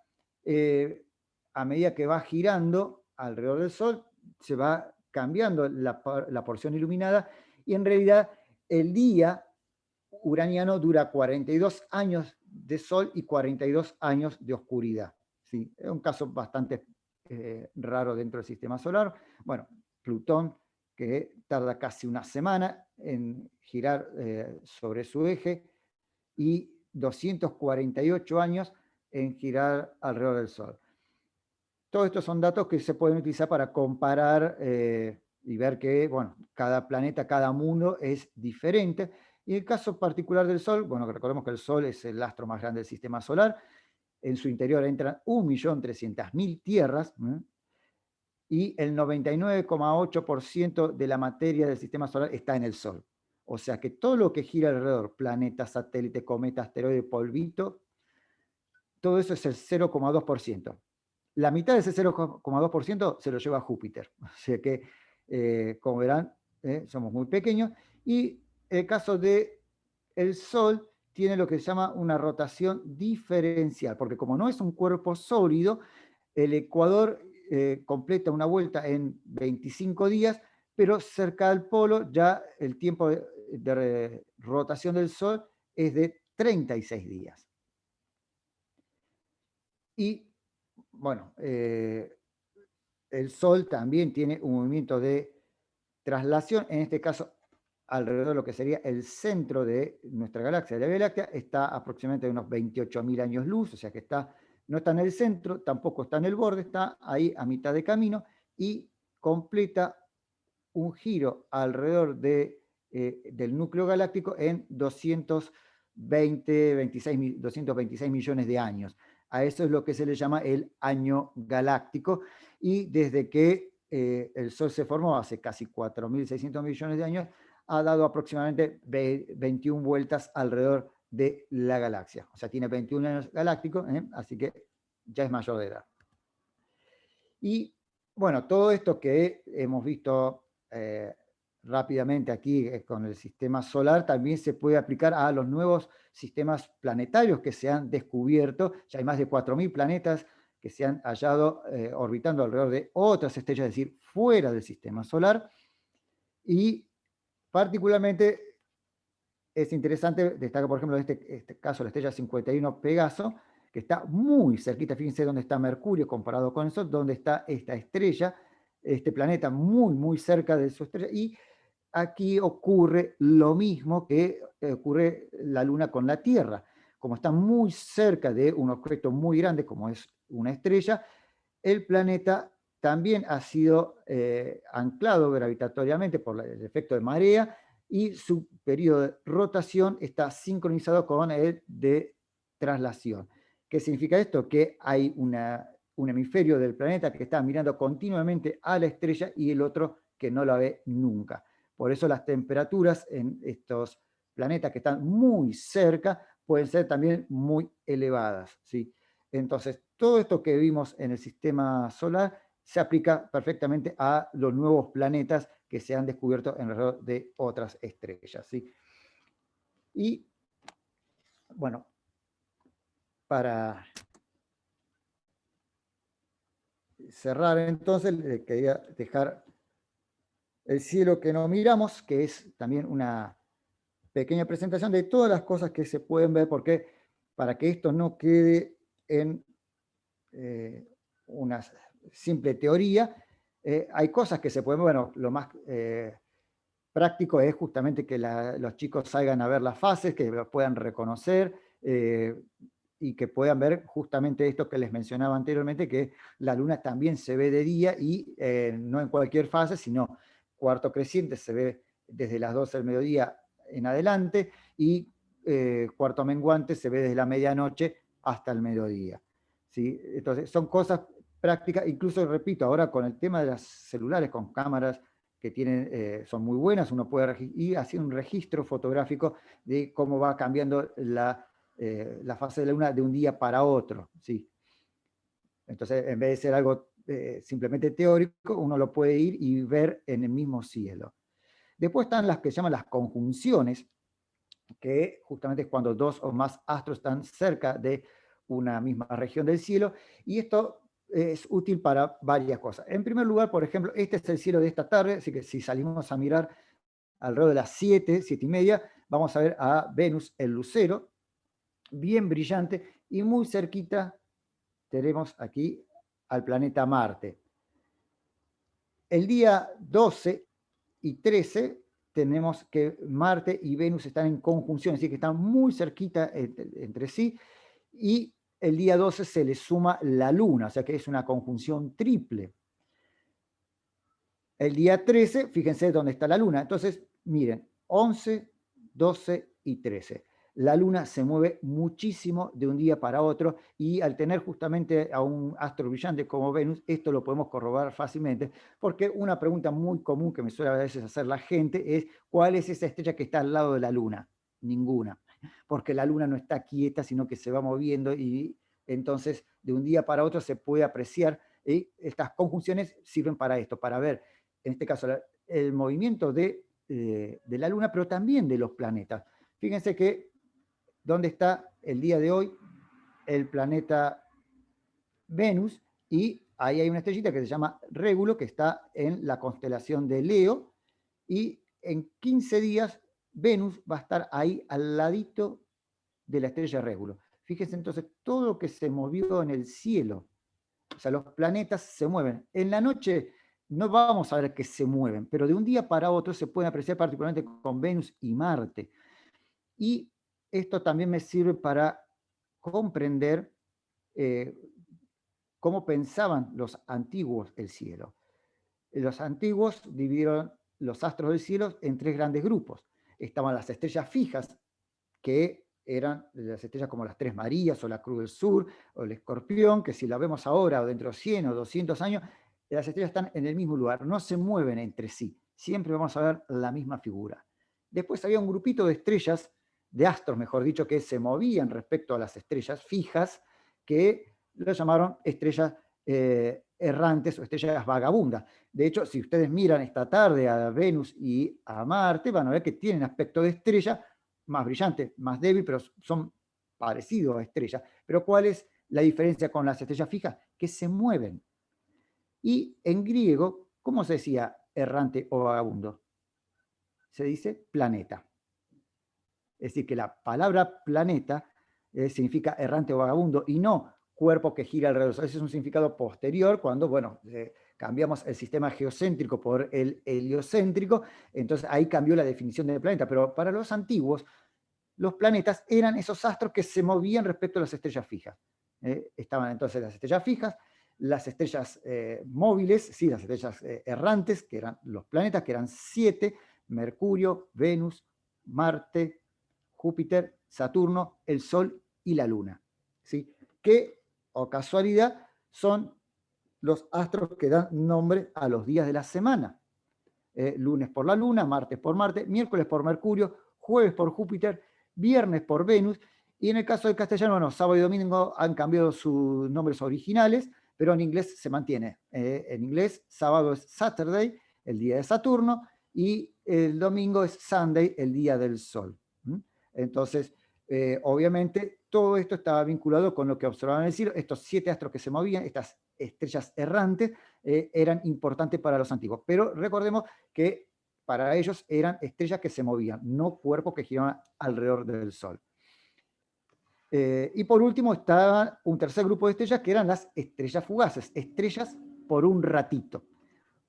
a medida que va girando alrededor del Sol, se va cambiando la porción iluminada, y en realidad el día uraniano dura 42 años de sol y 42 años de oscuridad, ¿sí? Es un caso bastante raro dentro del sistema solar. Bueno, Plutón, que tarda casi una semana en girar sobre su eje, y 248 años en girar alrededor del Sol. Todos estos son datos que se pueden utilizar para comparar y ver que, bueno, cada planeta, cada mundo es diferente. Y el caso particular del Sol, bueno, recordemos que el Sol es el astro más grande del sistema solar. En su interior entran 1.300.000 tierras, y el 99,8% de la materia del sistema solar está en el Sol. O sea que todo lo que gira alrededor, planeta, satélite, cometa, asteroide, polvito, todo eso es el 0,2%. La mitad de ese 0,2% se lo lleva Júpiter. O sea que, como verán, somos muy pequeños. Y el caso del Sol tiene lo que se llama una rotación diferencial, porque como no es un cuerpo sólido, el ecuador completa una vuelta en 25 días, pero cerca del polo ya el tiempo de rotación del Sol es de 36 días. Y bueno, el Sol también tiene un movimiento de traslación, en este caso alrededor de lo que sería el centro de nuestra galaxia, la Vía Láctea, está aproximadamente a unos 28.000 años luz, o sea que no está en el centro, tampoco está en el borde, está ahí a mitad de camino, y completa un giro alrededor de del núcleo galáctico en 226 millones de años. A eso es lo que se le llama el año galáctico, y desde que el Sol se formó hace casi 4.600 millones de años, ha dado aproximadamente 21 vueltas alrededor de la galaxia. O sea, tiene 21 años galácticos, así que ya es mayor de edad. Y bueno, todo esto que hemos visto rápidamente aquí con el sistema solar también se puede aplicar a los nuevos sistemas planetarios que se han descubierto. Ya hay más de 4.000 planetas que se han hallado orbitando alrededor de otras estrellas, es decir, fuera del sistema solar. Y particularmente es interesante destacar, por ejemplo, en este caso la estrella 51 Pegaso, que está muy cerquita. Fíjense dónde está Mercurio comparado con el Sol, dónde está esta estrella, este planeta muy cerca de su estrella. Y aquí ocurre lo mismo que ocurre la Luna con la Tierra. Como está muy cerca de un objeto muy grande, como es una estrella, el planeta también ha sido anclado gravitatoriamente por el efecto de marea, y su periodo de rotación está sincronizado con el de traslación. ¿Qué significa esto? Que hay un hemisferio del planeta que está mirando continuamente a la estrella y el otro que no la ve nunca. Por eso las temperaturas en estos planetas que están muy cerca pueden ser también muy elevadas, ¿sí? Entonces, todo esto que vimos en el sistema solar se aplica perfectamente a los nuevos planetas que se han descubierto alrededor de otras estrellas, ¿sí? Y, bueno, para cerrar entonces, le quería dejar el cielo que no miramos, que es también una pequeña presentación de todas las cosas que se pueden ver, porque para que esto no quede en una simple teoría, hay cosas que se pueden ver. Bueno, lo más práctico es justamente que los chicos salgan a ver las fases, que lo puedan reconocer, y que puedan ver justamente esto que les mencionaba anteriormente, que la luna también se ve de día, y no en cualquier fase, sino cuarto creciente se ve desde las 12 del mediodía en adelante, y cuarto menguante se ve desde la medianoche hasta el mediodía, ¿sí? Entonces son cosas prácticas. Incluso, repito, ahora con el tema de las celulares, con cámaras que tienen, son muy buenas, uno puede ir haciendo un registro fotográfico de cómo va cambiando la fase de la luna de un día para otro, ¿sí? Entonces, en vez de ser algo simplemente teórico, uno lo puede ir y ver en el mismo cielo. Después están las que se llaman las conjunciones, que justamente es cuando dos o más astros están cerca de una misma región del cielo, y esto es útil para varias cosas. En primer lugar, por ejemplo, este es el cielo de esta tarde, así que si salimos a mirar alrededor de las 7:30, vamos a ver a Venus, el lucero, bien brillante, y muy cerquita tenemos aquí al planeta Marte. El día 12 y 13 tenemos que Marte y Venus están en conjunción, es decir, que están muy cerquita entre sí, y el día 12 se le suma la Luna, o sea que es una conjunción triple. El día 13, fíjense dónde está la Luna. Entonces, miren, 11, 12 y 13. La Luna se mueve muchísimo de un día para otro, y al tener justamente a un astro brillante como Venus, esto lo podemos corroborar fácilmente, porque una pregunta muy común que me suele a veces hacer la gente es: ¿cuál es esa estrella que está al lado de la Luna? Ninguna, porque la Luna no está quieta, sino que se va moviendo, y entonces de un día para otro se puede apreciar, y estas conjunciones sirven para esto, para ver, en este caso, el movimiento de la Luna, pero también de los planetas. Fíjense que dónde está el día de hoy el planeta Venus, y ahí hay una estrellita que se llama Régulo, que está en la constelación de Leo, y en 15 días Venus va a estar ahí al ladito de la estrella Régulo. Fíjense entonces todo lo que se movió en el cielo. O sea, los planetas se mueven. En la noche no vamos a ver que se mueven, pero de un día para otro se pueden apreciar, particularmente con Venus y Marte. Y esto también me sirve para comprender cómo pensaban los antiguos el cielo. Los antiguos dividieron los astros del cielo en 3 grandes grupos. Estaban las estrellas fijas, que eran las estrellas como las Tres Marías, o la Cruz del Sur, o el Escorpión, que si la vemos ahora, o dentro de 100 o 200 años, las estrellas están en el mismo lugar, no se mueven entre sí. Siempre vamos a ver la misma figura. Después había un grupito de estrellas, de astros, mejor dicho, que se movían respecto a las estrellas fijas, que lo llamaron estrellas errantes o estrellas vagabundas. De hecho, si ustedes miran esta tarde a Venus y a Marte, van a ver que tienen aspecto de estrella, más brillante, más débil, pero son parecidos a estrellas. Pero ¿cuál es la diferencia con las estrellas fijas? Que se mueven. Y en griego, ¿cómo se decía errante o vagabundo? Se dice planeta. Es decir, que la palabra planeta significa errante o vagabundo y no cuerpo que gira alrededor. Ese es un significado posterior cuando, bueno, cambiamos el sistema geocéntrico por el heliocéntrico, entonces ahí cambió la definición de planeta. Pero para los antiguos, los planetas eran esos astros que se movían respecto a las estrellas fijas. Estaban entonces las estrellas fijas, las estrellas móviles, sí, las estrellas errantes, que eran los planetas, que eran 7, Mercurio, Venus, Marte, Júpiter, Saturno, el Sol y la Luna. ¿Sí? Que, o casualidad, son los astros que dan nombre a los días de la semana. Lunes por la Luna, martes por Marte, miércoles por Mercurio, jueves por Júpiter, viernes por Venus, y en el caso del castellano, bueno, sábado y domingo han cambiado sus nombres originales, pero en inglés se mantiene. En inglés, sábado es Saturday, el día de Saturno, y el domingo es Sunday, el día del Sol. Entonces, obviamente, todo esto estaba vinculado con lo que observaban en el cielo. Estos 7 astros que se movían, estas estrellas errantes, eran importantes para los antiguos. Pero recordemos que para ellos eran estrellas que se movían, no cuerpos que giraban alrededor del Sol. Y por último estaba un tercer grupo de estrellas que eran las estrellas fugaces, estrellas por un ratito.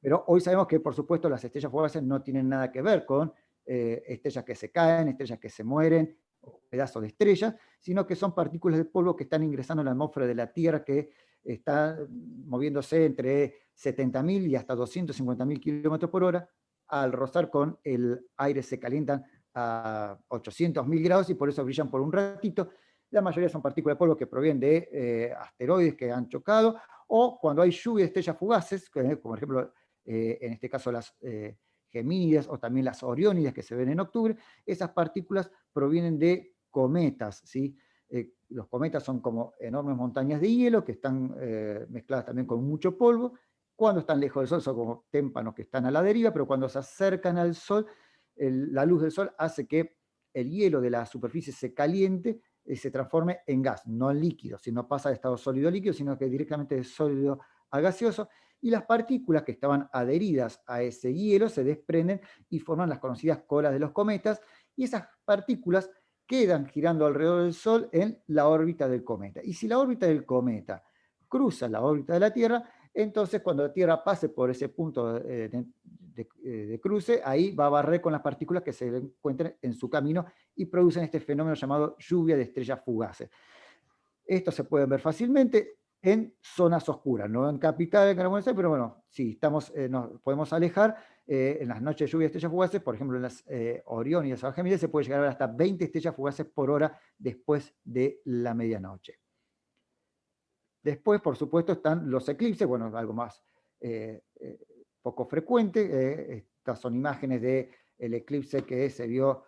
Pero hoy sabemos que, por supuesto, las estrellas fugaces no tienen nada que ver con estrellas que se caen, estrellas que se mueren, o pedazos de estrellas, sino que son partículas de polvo que están ingresando en la atmósfera de la Tierra, que está moviéndose entre 70.000 y hasta 250.000 kilómetros por hora. Al rozar con el aire se calientan a 800.000 grados y por eso brillan por un ratito. La mayoría son partículas de polvo que provienen de asteroides que han chocado, o cuando hay lluvia de estrellas fugaces, como por ejemplo en este caso las Gemínides o también las Oriónides que se ven en octubre, esas partículas provienen de cometas, ¿sí? Los cometas son como enormes montañas de hielo que están mezcladas también con mucho polvo. Cuando están lejos del Sol son como témpanos que están a la deriva, pero cuando se acercan al Sol, la luz del Sol hace que el hielo de la superficie se caliente y se transforme en gas, no en líquido, si no pasa de estado sólido a líquido, sino que directamente de sólido a gaseoso, y las partículas que estaban adheridas a ese hielo se desprenden y forman las conocidas colas de los cometas, y esas partículas quedan girando alrededor del Sol en la órbita del cometa. Y si la órbita del cometa cruza la órbita de la Tierra, entonces cuando la Tierra pase por ese punto de cruce, ahí va a barrer con las partículas que se encuentren en su camino y producen este fenómeno llamado lluvia de estrellas fugaces. Esto se puede ver fácilmente en zonas oscuras, no en capital, en Buenos Aires, pero bueno, si estamos, nos podemos alejar, en las noches de lluvia de estrellas fugaces, por ejemplo en las Oriónides o Gemínides, se puede llegar a ver hasta 20 estrellas fugaces por hora después de la medianoche. Después, por supuesto, están los eclipses, bueno, algo más poco frecuente. Estas son imágenes del eclipse que se vio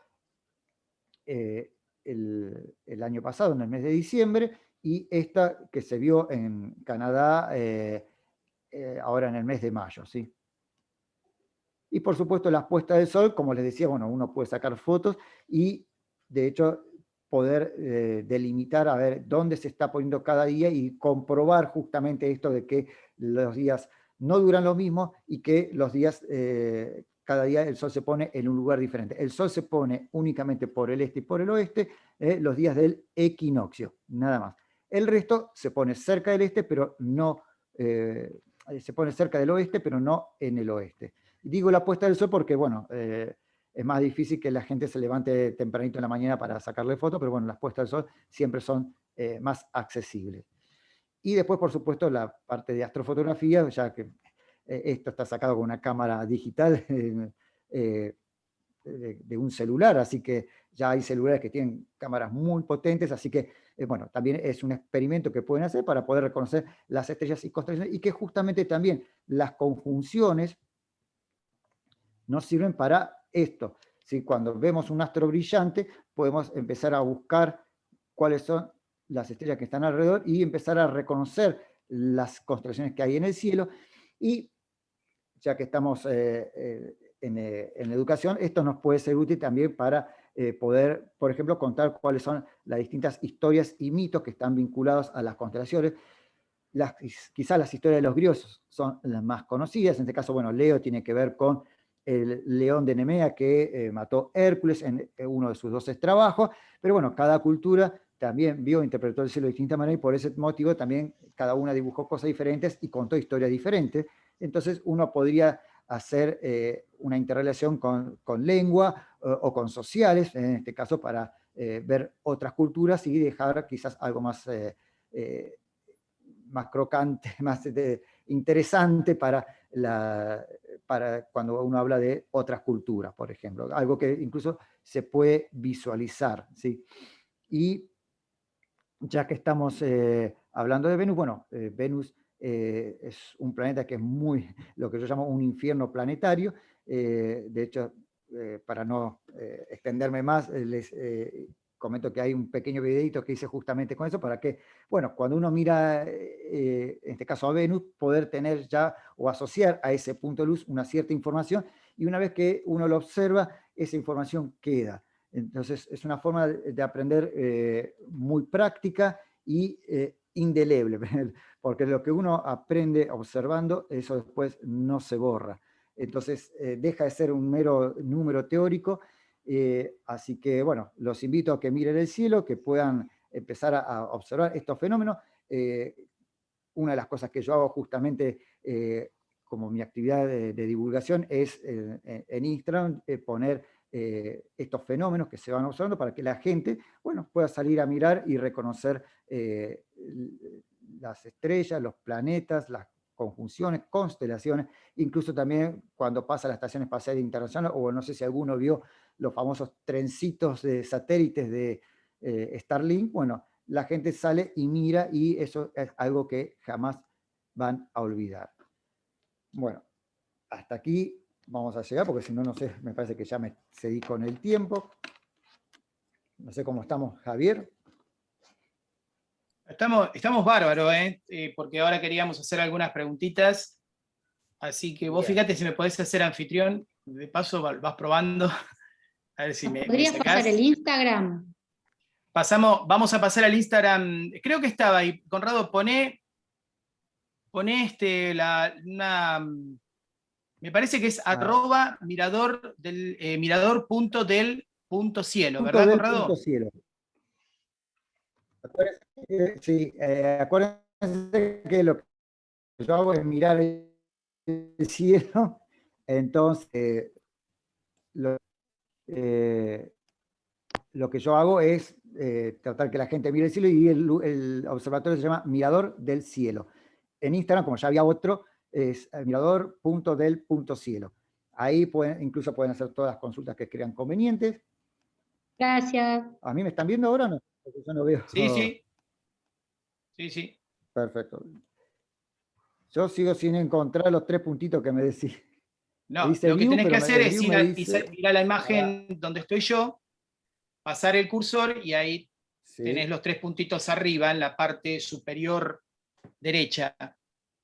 el año pasado, en el mes de diciembre, y esta que se vio en Canadá ahora en el mes de mayo, ¿sí? Y por supuesto las puestas del sol, como les decía, bueno, uno puede sacar fotos y de hecho poder delimitar a ver dónde se está poniendo cada día y comprobar justamente esto de que los días no duran lo mismo y que los días, cada día el sol se pone en un lugar diferente. El sol se pone únicamente por el este y por el oeste los días del equinoccio, nada más. El resto se pone cerca del este, pero no, se pone cerca del oeste, pero no en el oeste. Digo la puesta del sol porque, bueno, es más difícil que la gente se levante tempranito en la mañana para sacarle fotos, pero bueno, las puestas del sol siempre son más accesibles. Y después, por supuesto, la parte de astrofotografía, ya que esto está sacado con una cámara digital, de un celular, así que ya hay celulares que tienen cámaras muy potentes, así que, bueno, también es un experimento que pueden hacer para poder reconocer las estrellas y constelaciones, y que justamente también las conjunciones nos sirven para esto. ¿Sí? Cuando vemos un astro brillante, podemos empezar a buscar cuáles son las estrellas que están alrededor y empezar a reconocer las constelaciones que hay en el cielo. Y ya que estamos en educación, esto nos puede ser útil también para poder, por ejemplo, contar cuáles son las distintas historias y mitos que están vinculados a las constelaciones. Quizás las historias de los griegos son las más conocidas. En este caso, bueno, Leo tiene que ver con el león de Nemea que mató Hércules en uno de sus 12 trabajos, pero bueno, cada cultura también vio e interpretó el cielo de distinta manera, y por ese motivo también cada una dibujó cosas diferentes y contó historias diferentes. Entonces uno podría hacer una interrelación con lengua o con sociales, en este caso para ver otras culturas y dejar quizás algo más más crocante, más interesante para cuando uno habla de otras culturas, por ejemplo. Algo que incluso se puede visualizar, ¿sí? Y ya que estamos hablando de Venus, bueno, Venus es un planeta que es muy, lo que yo llamo un infierno planetario. De hecho, para no extenderme más, les comento que hay un pequeño videito que hice justamente con eso, para que, bueno, cuando uno mira, en este caso a Venus, poder tener ya o asociar a ese punto de luz una cierta información, y una vez que uno lo observa, esa información queda. Entonces, es una forma de aprender muy práctica y indeleble, porque lo que uno aprende observando, eso después no se borra. Entonces, deja de ser un mero número teórico. Así que, bueno, los invito a que miren el cielo, que puedan empezar a observar estos fenómenos. Una de las cosas que yo hago justamente como mi actividad de divulgación es en Instagram poner estos fenómenos que se van observando para que la gente, bueno, pueda salir a mirar y reconocer las estrellas, los planetas, las conjunciones, constelaciones, incluso también cuando pasa la Estación Espacial Internacional, o no sé si alguno vio los famosos trencitos de satélites de Starlink. Bueno, la gente sale y mira, y eso es algo que jamás van a olvidar. Bueno, hasta aquí vamos a llegar, porque si no, no sé, me parece que ya me cedí con el tiempo. No sé cómo estamos, Javier. Estamos bárbaros, porque ahora queríamos hacer algunas preguntitas, así que vos fíjate si me podés hacer anfitrión, de paso vas probando, a ver si me ¿Podrías sacás. pasar el Instagram? Vamos a pasar al Instagram, creo que estaba ahí. Conrado, poné me parece que es @mirador.del.cielo, ¿verdad, Conrado? Punto cielo. Sí, acuérdense que lo que yo hago es mirar el cielo. Entonces lo que yo hago es tratar que la gente mire el cielo, y el observatorio se llama Mirador del Cielo. En Instagram, como ya había otro, es mirador.del.cielo. Ahí incluso pueden hacer todas las consultas que crean convenientes. Gracias. ¿A mí me están viendo ahora o no? Porque yo no veo. Sí. Sí. Perfecto. Yo sigo sin encontrar los 3 puntitos que me decís. No, lo que tenés que hacer es ir a la imagen donde estoy yo, pasar el cursor, y ahí tenés los 3 puntitos arriba en la parte superior derecha,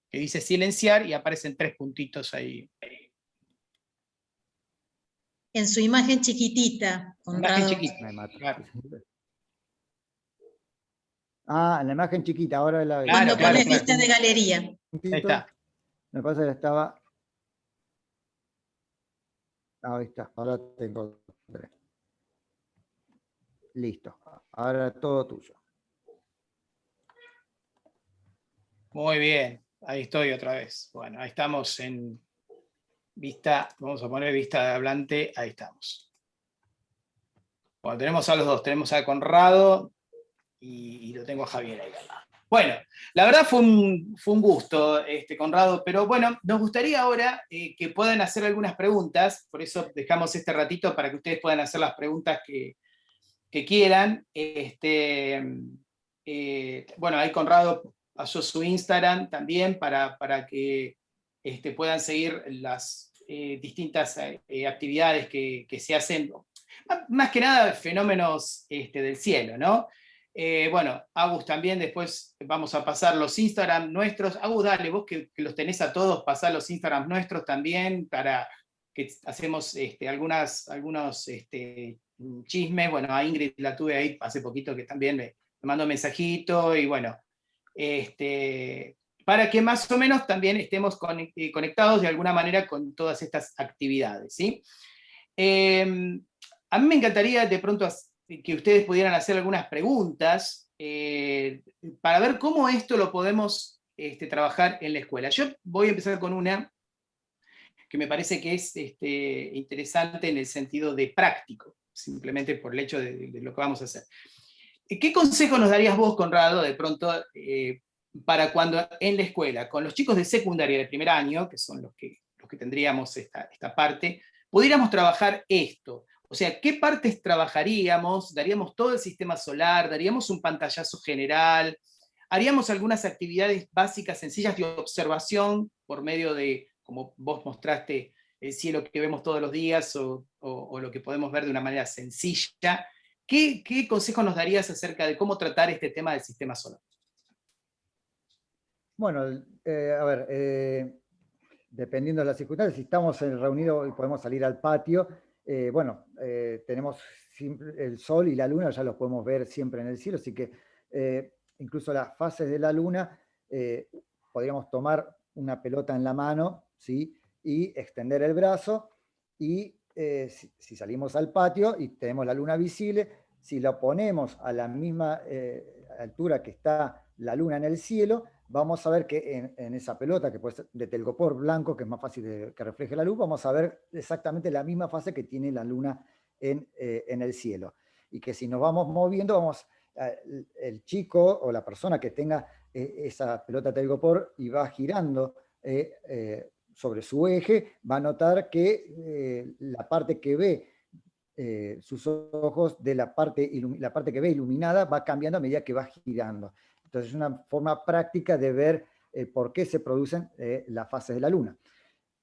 que dice silenciar, y aparecen 3 puntitos ahí. En su imagen chiquitita, Conrado. Imagen chiquita. Claro. Ah, en la imagen chiquita, ahora la... Cuando pones vista de galería. Ahí está. Me pasa que estaba... Ahí está, ahora tengo 3. Listo, ahora todo tuyo. Muy bien, ahí estoy otra vez. Bueno, ahí estamos en vista, vamos a poner vista de hablante, ahí estamos. Bueno, tenemos a los dos, tenemos a Conrado y lo tengo a Javier ahí al lado. Bueno, la verdad fue un gusto, Conrado, pero bueno, nos gustaría ahora que puedan hacer algunas preguntas, por eso dejamos este ratito para que ustedes puedan hacer las preguntas que quieran. Bueno, ahí Conrado pasó su Instagram también para que puedan seguir las distintas actividades que se hacen, más que nada fenómenos del cielo, ¿no? Bueno, Agus también, después vamos a pasar los Instagram nuestros. Agus, dale, vos que los tenés a todos, pasá los Instagram nuestros también, para que hacemos algunos chismes. Bueno, a Ingrid la tuve ahí hace poquito, que también me mandó un mensajito, y bueno, para que más o menos también estemos conectados de alguna manera con todas estas actividades, ¿sí? A mí me encantaría de pronto que ustedes pudieran hacer algunas preguntas para ver cómo esto lo podemos trabajar en la escuela. Yo voy a empezar con una que me parece que es interesante en el sentido de práctico, simplemente por el hecho de lo que vamos a hacer. ¿Qué consejo nos darías vos, Conrado, de pronto, para cuando en la escuela, con los chicos de secundaria de primer año, que son los que tendríamos esta parte, pudiéramos trabajar esto? O sea, ¿qué partes trabajaríamos? ¿Daríamos todo el sistema solar? ¿Daríamos un pantallazo general? ¿Haríamos algunas actividades básicas, sencillas de observación por medio de, como vos mostraste, el cielo que vemos todos los días o lo que podemos ver de una manera sencilla? ¿Qué consejo nos darías acerca de cómo tratar este tema del sistema solar? Bueno, a ver, dependiendo de las circunstancias, si estamos reunidos y podemos salir al patio, tenemos el sol y la luna, ya los podemos ver siempre en el cielo, así que incluso las fases de la luna, podríamos tomar una pelota en la mano, ¿sí? Y extender el brazo, y si salimos al patio y tenemos la luna visible, si la ponemos a la misma altura que está la luna en el cielo, vamos a ver que en esa pelota, que puede ser de telgopor blanco, que es más fácil que refleje la luz, vamos a ver exactamente la misma fase que tiene la luna en el cielo. Y que si nos vamos moviendo, el chico o la persona que tenga esa pelota telgopor y va girando sobre su eje, va a notar que la parte que ve, sus ojos de la parte que ve iluminada va cambiando a medida que va girando. Entonces es una forma práctica de ver por qué se producen las fases de la luna.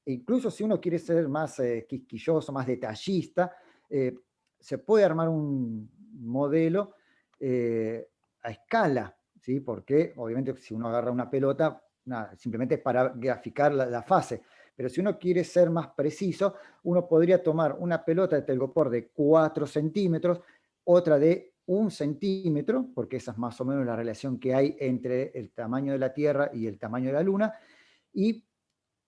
E incluso si uno quiere ser más quisquilloso, más detallista, se puede armar un modelo a escala, ¿sí? Porque obviamente si uno agarra una pelota, simplemente es para graficar la fase. Pero si uno quiere ser más preciso, uno podría tomar una pelota de telgopor de 4 centímetros, otra de 1 centímetro, porque esa es más o menos la relación que hay entre el tamaño de la Tierra y el tamaño de la Luna, y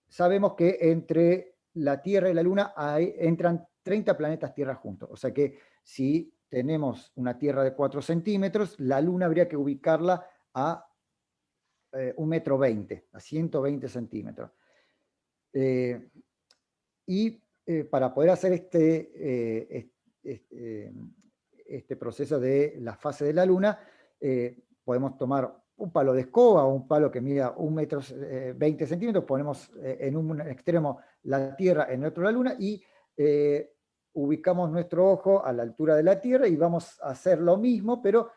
sabemos que entre la Tierra y la Luna entran 30 planetas Tierra juntos. O sea que si tenemos una Tierra de 4 centímetros, la Luna habría que ubicarla a 1,20 metros, a 120 centímetros. Para poder hacer este proceso de la fase de la Luna, podemos tomar un palo de escoba o un palo que mida 1,20 metros, ponemos en un extremo la Tierra, en el otro la Luna, y ubicamos nuestro ojo a la altura de la Tierra y vamos a hacer lo mismo, pero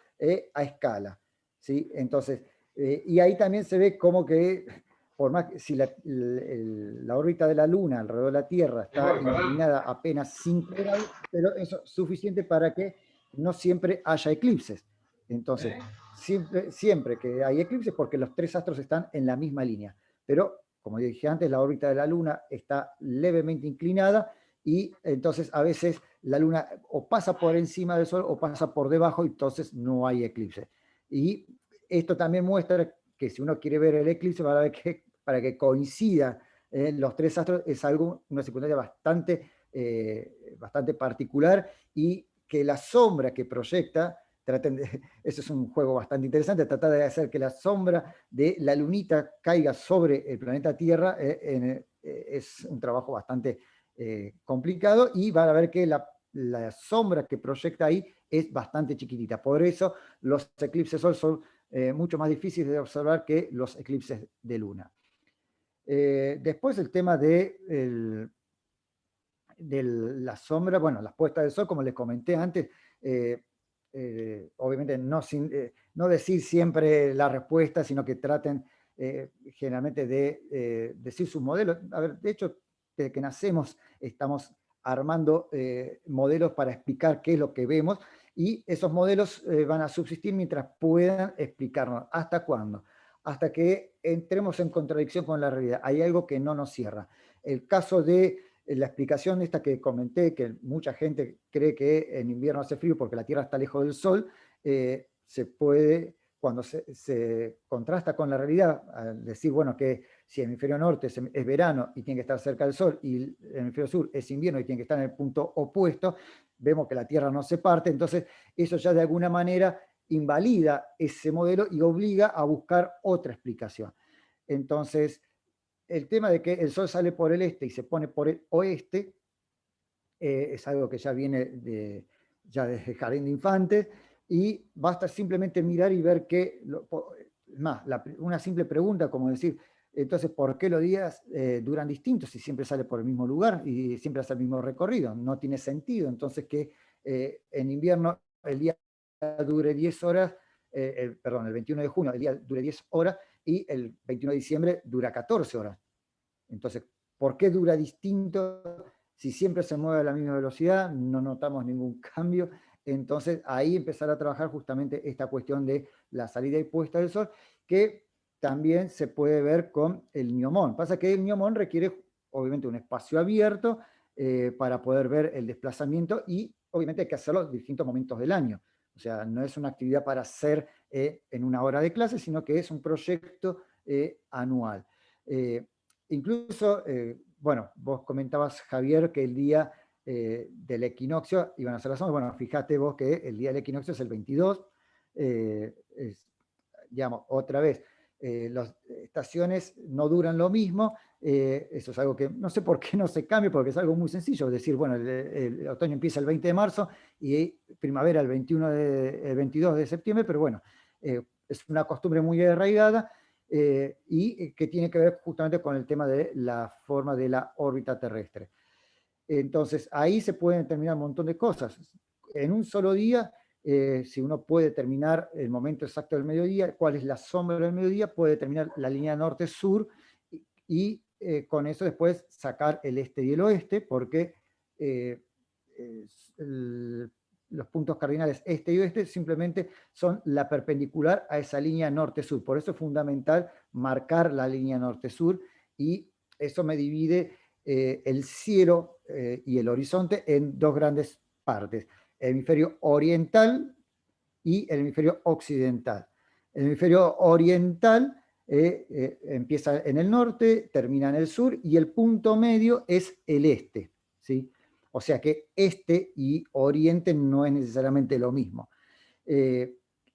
a escala, ¿sí? Entonces, y ahí también se ve como que, por más que si la órbita de la Luna alrededor de la Tierra está inclinada apenas 5 grados, pero eso es suficiente para que no siempre haya eclipses. Entonces, siempre que hay eclipses, porque los 3 astros están en la misma línea. Pero, como dije antes, la órbita de la Luna está levemente inclinada, y entonces a veces la Luna o pasa por encima del Sol o pasa por debajo, y entonces no hay eclipse. Y esto también muestra que si uno quiere ver el eclipse, para que coincidan los 3 astros, es una circunstancia bastante particular, y que la sombra que proyecta, eso es un juego bastante interesante, tratar de hacer que la sombra de la lunita caiga sobre el planeta Tierra, es un trabajo bastante complicado, y van a ver que la sombra que proyecta ahí es bastante chiquitita. Por eso los eclipses de sol son mucho más difíciles de observar que los eclipses de luna. Después el tema de la sombra, bueno, las puestas del sol, como les comenté antes, obviamente no decir siempre la respuesta, sino que traten generalmente de decir sus modelos. A ver, de hecho, desde que nacemos estamos armando modelos para explicar qué es lo que vemos, y esos modelos van a subsistir mientras puedan explicarnos. ¿Hasta cuándo? Hasta que entremos en contradicción con la realidad. Hay algo que no nos cierra. El caso de la explicación esta que comenté, que mucha gente cree que en invierno hace frío porque la Tierra está lejos del Sol, se puede, cuando se contrasta con la realidad, al decir, bueno, que si el hemisferio norte es verano y tiene que estar cerca del Sol, y el hemisferio sur es invierno y tiene que estar en el punto opuesto, vemos que la Tierra no se parte, entonces eso ya de alguna manera invalida ese modelo y obliga a buscar otra explicación. Entonces, el tema de que el Sol sale por el este y se pone por el oeste es algo que ya viene ya desde el jardín de infantes, y basta simplemente mirar y ver que, más, una simple pregunta como decir, entonces, ¿por qué los días duran distintos si siempre sale por el mismo lugar y siempre hace el mismo recorrido? No tiene sentido. Entonces, que en invierno el día dure 10 horas, perdón, el 21 de junio el día dure 10 horas y el 21 de diciembre dura 14 horas. Entonces, ¿por qué dura distinto? Si siempre se mueve a la misma velocidad, no notamos ningún cambio. Entonces, ahí empezar a trabajar justamente esta cuestión de la salida y puesta del Sol, que también se puede ver con el gnomón. Pasa que el gnomón requiere, obviamente, un espacio abierto para poder ver el desplazamiento, y obviamente hay que hacerlo en distintos momentos del año. O sea, no es una actividad para hacer en una hora de clase, sino que es un proyecto anual. Incluso, bueno, vos comentabas, Javier, que el día del equinoccio iban a ser las sombras. Bueno, fíjate vos que el día del equinoccio es el 22. Digamos, otra vez, las estaciones no duran lo mismo. Eso es algo que no sé por qué no se cambia, porque es algo muy sencillo. Es decir, bueno, el otoño empieza el 20 de marzo y primavera el 22 de septiembre, pero bueno, es una costumbre muy arraigada. Y que tiene que ver justamente con el tema de la forma de la órbita terrestre. Entonces, ahí se pueden determinar un montón de cosas. En un solo día, si uno puede determinar el momento exacto del mediodía, cuál es la sombra del mediodía, puede determinar la línea norte-sur y con eso después sacar el este y el oeste, porque los puntos cardinales este y oeste simplemente son la perpendicular a esa línea norte-sur. Por eso es fundamental marcar la línea norte-sur, y eso me divide el cielo y el horizonte en dos grandes partes: el hemisferio oriental y el hemisferio occidental. El hemisferio oriental empieza en el norte, termina en el sur, y el punto medio es el este, ¿sí? O sea que este y oriente no es necesariamente lo mismo.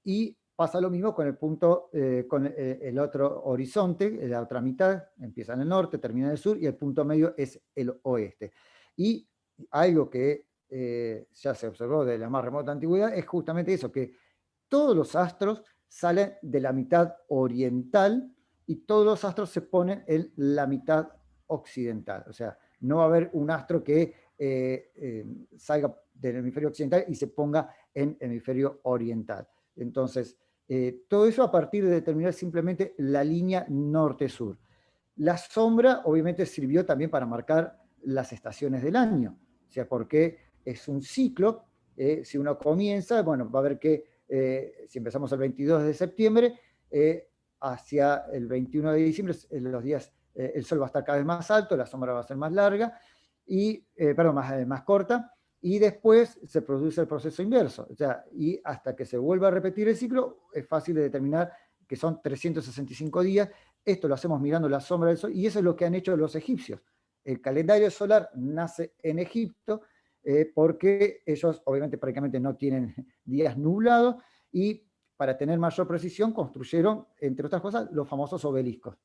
Y pasa lo mismo con el punto, con el otro horizonte, la otra mitad, empieza en el norte, termina en el sur, y el punto medio es el oeste. Y algo que ya se observó de la más remota antigüedad es justamente eso, que todos los astros salen de la mitad oriental y todos los astros se ponen en la mitad occidental. O sea, no va a haber un astro que salga del hemisferio occidental y se ponga en el hemisferio oriental. Entonces, todo eso a partir de determinar simplemente la línea norte-sur. La sombra obviamente sirvió también para marcar las estaciones del año, o sea, porque es un ciclo. Si uno comienza, bueno, va a ver que si empezamos el 22 de septiembre, hacia el 21 de diciembre, los días, el sol va a estar cada vez más alto, la sombra va a ser más larga, y, perdón, más corta, y después se produce el proceso inverso. O sea, y hasta que se vuelva a repetir el ciclo, es fácil de determinar que son 365 días. Esto lo hacemos mirando la sombra del sol, y eso es lo que han hecho los egipcios. El calendario solar nace en Egipto, porque ellos obviamente prácticamente no tienen días nublados, y para tener mayor precisión construyeron, entre otras cosas, los famosos obeliscos.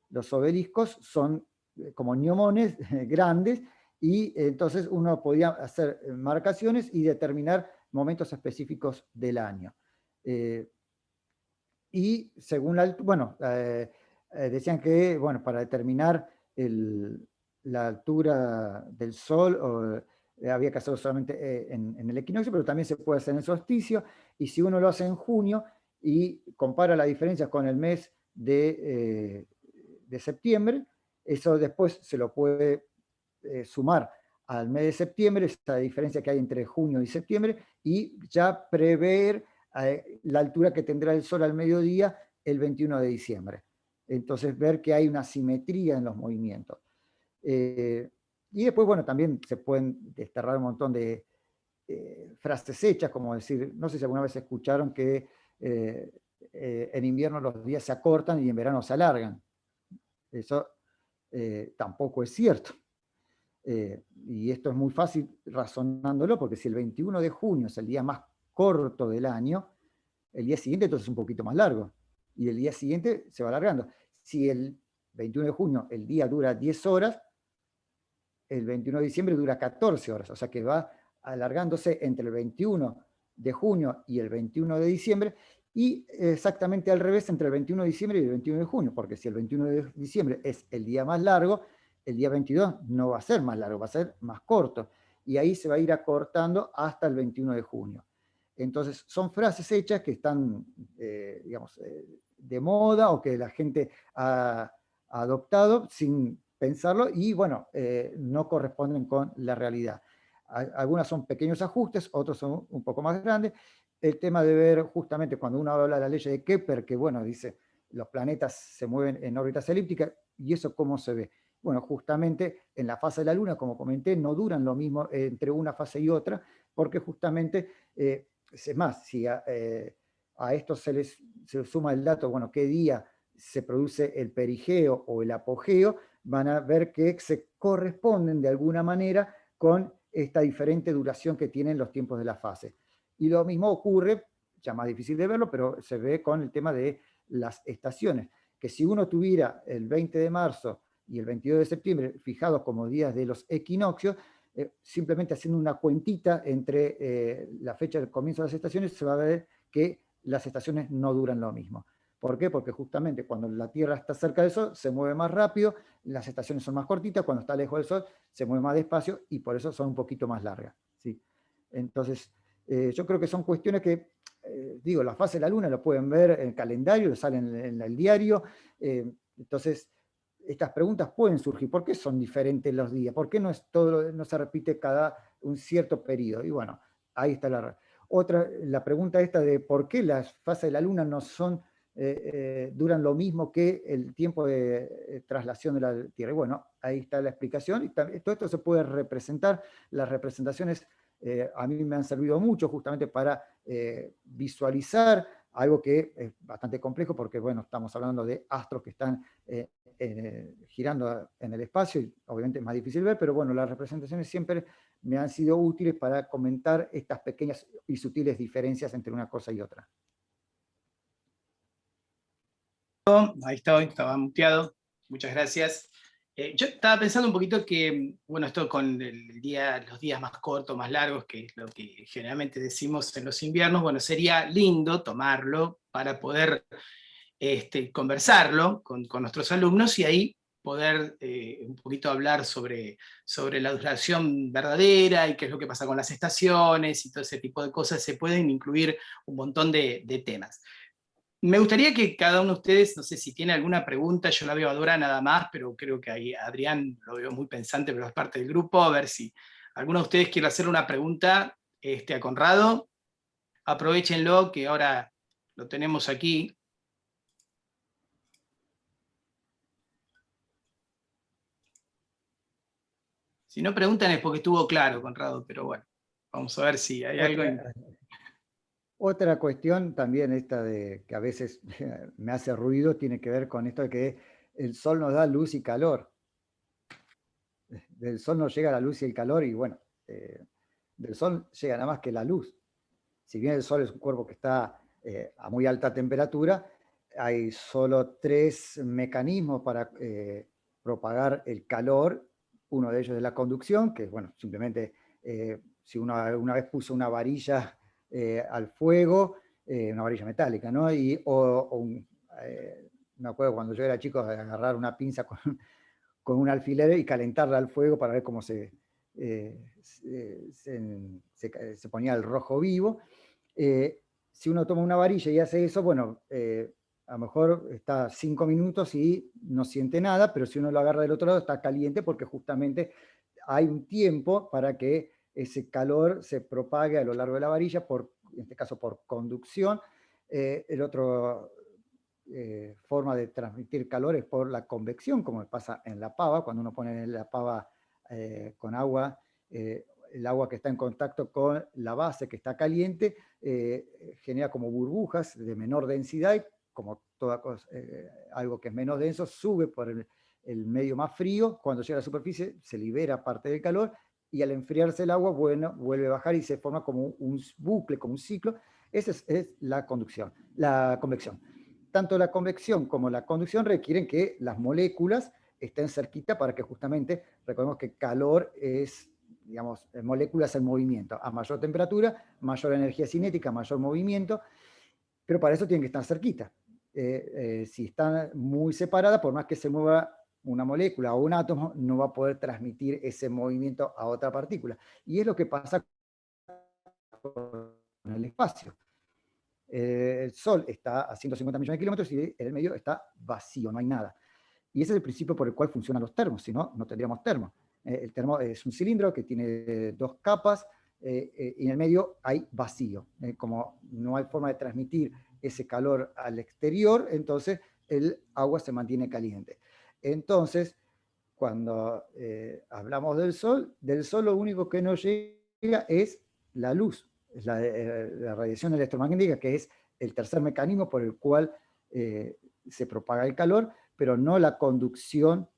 Los obeliscos son como gnomones grandes, y entonces uno podía hacer marcaciones y determinar momentos específicos del año. y según decían que, bueno, para determinar la altura del Sol, había que hacerlo solamente en el equinoccio, pero también se puede hacer en el solsticio, y si uno lo hace en junio y compara las diferencias con el mes de septiembre, eso después se lo puede sumar al mes de septiembre, esa diferencia que hay entre junio y septiembre, y ya prever la altura que tendrá el Sol al mediodía el 21 de diciembre. Entonces, ver que hay una simetría en los movimientos. Y después, bueno, también se pueden desterrar un montón de frases hechas, como decir, no sé si alguna vez escucharon que en invierno los días se acortan y en verano se alargan. Eso tampoco es cierto. Y esto es muy fácil razonándolo, porque si el 21 de junio es el día más corto del año, el día siguiente entonces es un poquito más largo, y el día siguiente se va alargando. Si el 21 de junio el día dura 10 horas, el 21 de diciembre dura 14 horas, o sea que va alargándose entre el 21 de junio y el 21 de diciembre, y exactamente al revés entre el 21 de diciembre y el 21 de junio, porque si el 21 de diciembre es el día más largo, el día 22 no va a ser más largo, va a ser más corto, y ahí se va a ir acortando hasta el 21 de junio. Entonces, son frases hechas que están, digamos, de moda, o que la gente ha adoptado sin pensarlo, y bueno, no corresponden con la realidad. Algunas son pequeños ajustes, otros son un poco más grandes. El tema de ver justamente cuando uno habla de la ley de Kepler, que bueno, dice, los planetas se mueven en órbitas elípticas, y eso cómo se ve. Bueno, justamente en la fase de la Luna, como comenté, no duran lo mismo entre una fase y otra, porque justamente, es más, si a esto se suma el dato, bueno, qué día se produce el perigeo o el apogeo, van a ver que se corresponden de alguna manera con esta diferente duración que tienen los tiempos de la fase. Y lo mismo ocurre, ya más difícil de verlo, pero se ve con el tema de las estaciones, que si uno tuviera el 20 de marzo y el 22 de septiembre fijados como días de los equinoccios, simplemente haciendo una cuentita entre la fecha del comienzo de las estaciones, se va a ver que las estaciones no duran lo mismo. ¿Por qué? Porque justamente cuando la Tierra está cerca del Sol se mueve más rápido, las estaciones son más cortitas, cuando está lejos del Sol se mueve más despacio, y por eso son un poquito más largas, ¿sí? Entonces, yo creo que son cuestiones que, digo, la fase de la Luna lo pueden ver en el calendario, lo salen en el diario, entonces estas preguntas pueden surgir. ¿Por qué son diferentes los días? ¿Por qué no se repite cada un cierto periodo? Y bueno, ahí está la pregunta esta de por qué las fases de la Luna no duran lo mismo que el tiempo de traslación de la Tierra. Y bueno, ahí está la explicación, y todo esto se puede representar. Las representaciones a mí me han servido mucho justamente para visualizar algo que es bastante complejo, porque bueno, estamos hablando de astros que están girando en el espacio, y obviamente es más difícil ver, pero bueno, las representaciones siempre me han sido útiles para comentar estas pequeñas y sutiles diferencias entre una cosa y otra. Ahí estaba muteado. Muchas gracias. Yo estaba pensando un poquito que, bueno, esto con los días más cortos, más largos, que es lo que generalmente decimos en los inviernos, bueno, sería lindo tomarlo para poder conversarlo con nuestros alumnos, y ahí poder un poquito hablar sobre la duración verdadera y qué es lo que pasa con las estaciones y todo ese tipo de cosas. Se pueden incluir un montón de temas. Me gustaría que cada uno de ustedes, no sé si tiene alguna pregunta, yo la veo a Dora nada más, pero creo que ahí Adrián lo veo muy pensante, pero es parte del grupo, a ver si alguno de ustedes quiere hacer una pregunta a Conrado. Aprovechenlo, que ahora lo tenemos aquí. Si no preguntan es porque estuvo claro, Conrado, pero bueno, vamos a ver si hay algo. Otra cuestión también esta de que a veces me hace ruido, tiene que ver con esto de que el Sol nos da luz y calor. Del Sol nos llega la luz y el calor, y bueno, del Sol llega nada más que la luz. Si bien el Sol es un cuerpo que está a muy alta temperatura, hay solo 3 mecanismos para propagar el calor. Uno de ellos es la conducción, que bueno, simplemente si uno una vez puso una varilla al fuego, una varilla metálica, ¿no? Me acuerdo cuando yo era chico de agarrar una pinza con un alfiler y calentarla al fuego para ver cómo se ponía el rojo vivo. Si uno toma una varilla y hace eso, bueno, a lo mejor está 5 minutos y no siente nada, pero si uno lo agarra del otro lado está caliente porque justamente hay un tiempo para que ese calor se propague a lo largo de la varilla, en este caso por conducción. El otro forma de transmitir calor es por la convección, como pasa en la pava. Cuando uno pone la pava con agua, el agua que está en contacto con la base que está caliente genera como burbujas de menor densidad, y como toda cosa, algo que es menos denso sube por el medio más frío. Cuando llega a la superficie se libera parte del calor, y al enfriarse el agua, bueno, vuelve a bajar y se forma como un bucle, como un ciclo. Esa es la convección. Tanto la convección como la conducción requieren que las moléculas estén cerquita para que justamente, recordemos que calor es, digamos, moléculas en movimiento. A mayor temperatura, mayor energía cinética, mayor movimiento, pero para eso tienen que estar cerquita. Si están muy separadas, por más que se mueva una molécula o un átomo, no va a poder transmitir ese movimiento a otra partícula. Y es lo que pasa con el espacio. El Sol está a 150 millones de kilómetros y en el medio está vacío, no hay nada. Y ese es el principio por el cual funcionan los termos, si no, no tendríamos termo. El termo es un cilindro que tiene 2 capas y en el medio hay vacío. Como no hay forma de transmitir ese calor al exterior, entonces el agua se mantiene caliente. Entonces, cuando hablamos del Sol lo único que nos llega es la luz. Es la radiación electromagnética, que es el tercer mecanismo por el cual se propaga el calor, pero no la conducción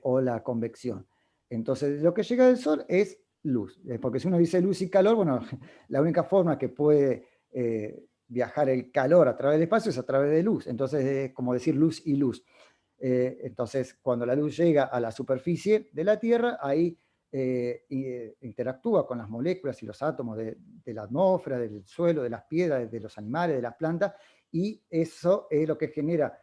o la convección. Entonces, lo que llega del Sol es luz, porque si uno dice luz y calor, bueno, la única forma que puede viajar el calor a través del espacio es a través de luz. Entonces, es como decir luz y luz. Entonces, cuando la luz llega a la superficie de la Tierra, ahí interactúa con las moléculas y los átomos de la atmósfera, del suelo, de las piedras, de los animales, de las plantas, y eso es lo que genera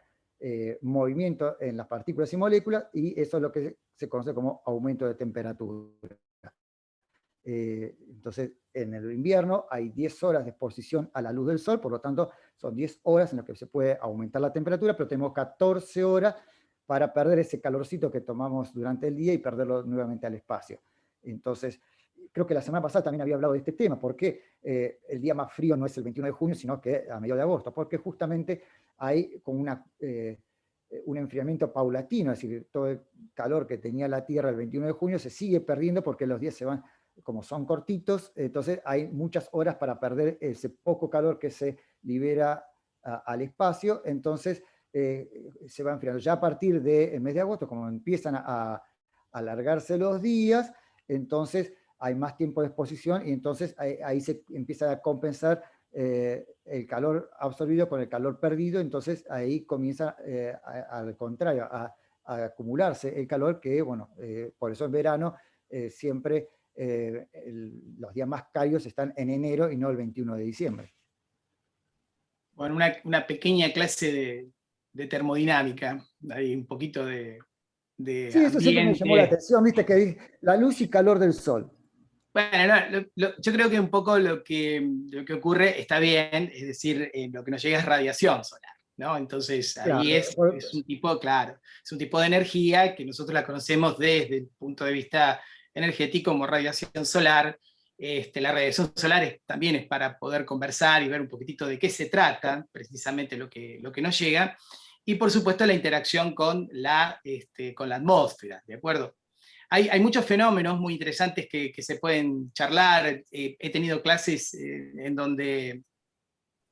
movimiento en las partículas y moléculas, y eso es lo que se conoce como aumento de temperatura. Entonces, en el invierno hay 10 horas de exposición a la luz del Sol, por lo tanto, son 10 horas en las que se puede aumentar la temperatura, pero tenemos 14 horas para perder ese calorcito que tomamos durante el día y perderlo nuevamente al espacio. Entonces, creo que la semana pasada también había hablado de este tema, porque el día más frío no es el 21 de junio, sino que a mediados de agosto, porque justamente hay como un enfriamiento paulatino, es decir, todo el calor que tenía la Tierra el 21 de junio se sigue perdiendo porque los días se van, como son cortitos, entonces hay muchas horas para perder ese poco calor que se libera al espacio. Entonces se va enfriando. Ya a partir del mes de agosto, como empiezan a alargarse los días, entonces hay más tiempo de exposición y entonces ahí se empieza a compensar el calor absorbido con el calor perdido. Entonces ahí comienza al contrario a acumularse el calor, que bueno, por eso en verano siempre los días más cálidos están en enero y no el 21 de diciembre. Bueno, una pequeña clase de termodinámica, hay un poquito de sí, eso ambiente. Siempre me llamó la atención, viste, que la luz y calor del Sol. Bueno, yo creo que un poco lo que ocurre está bien, es decir, lo que nos llega es radiación solar, ¿no? Entonces ahí claro, es un tipo, claro, es un tipo de energía que nosotros la conocemos desde el punto de vista energético como radiación solar. La radiación solar también es para poder conversar y ver un poquitito de qué se trata, precisamente lo que nos llega, y por supuesto la interacción con la atmósfera, ¿de acuerdo? Hay muchos fenómenos muy interesantes que se pueden charlar. He tenido clases en donde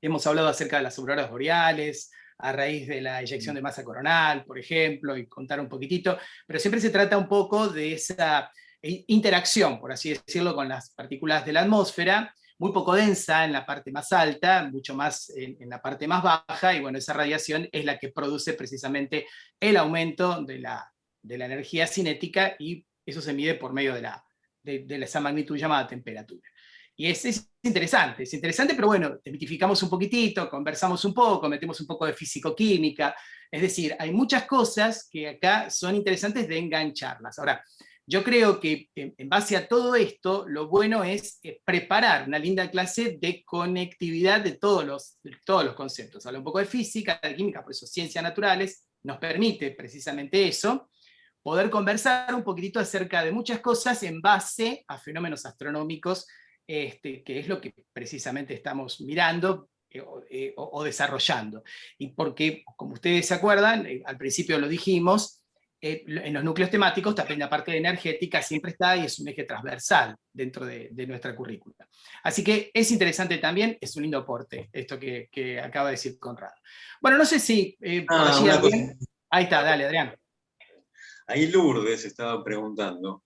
hemos hablado acerca de las auroras boreales, a raíz de la eyección de masa coronal, por ejemplo, y contar un poquitito, pero siempre se trata un poco de esa interacción, por así decirlo, con las partículas de la atmósfera, muy poco densa en la parte más alta, mucho más en la parte más baja, y bueno, esa radiación es la que produce precisamente el aumento de la energía cinética, y eso se mide por medio de esa magnitud llamada temperatura. Y es interesante, pero bueno, desmitificamos un poquitito, conversamos un poco, metemos un poco de físico-química, es decir, hay muchas cosas que acá son interesantes de engancharlas. Ahora, yo creo que en base a todo esto, lo bueno es preparar una linda clase de conectividad de todos los conceptos. Habla un poco de física, de química, por eso ciencias naturales, nos permite precisamente eso, poder conversar un poquitito acerca de muchas cosas en base a fenómenos astronómicos, que es lo que precisamente estamos mirando o desarrollando. Y porque, como ustedes se acuerdan, al principio lo dijimos, en los núcleos temáticos también la parte energética siempre está y es un eje transversal dentro de nuestra currícula. Así que es interesante también, es un lindo aporte esto que acaba de decir Conrado. Bueno, no sé si por allí alguien... Ahí está, dale, Adrián. Ahí Lourdes estaba preguntando,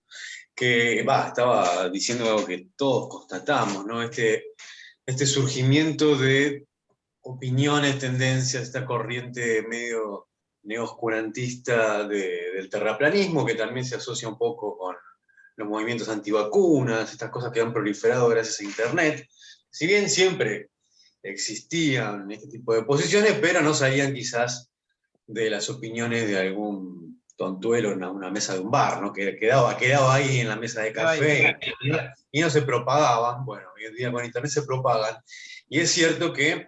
estaba diciendo algo que todos constatamos, ¿no? Este surgimiento de opiniones, tendencias, esta corriente medio neoscurantista del terraplanismo, que también se asocia un poco con los movimientos antivacunas, estas cosas que han proliferado gracias a Internet. Si bien siempre existían este tipo de posiciones, pero no salían quizás de las opiniones de algún tontuelo en una mesa de un bar, ¿no? Que quedaba ahí en la mesa de café y no se propagaban. Bueno, hoy en día con Internet se propagan. Y es cierto que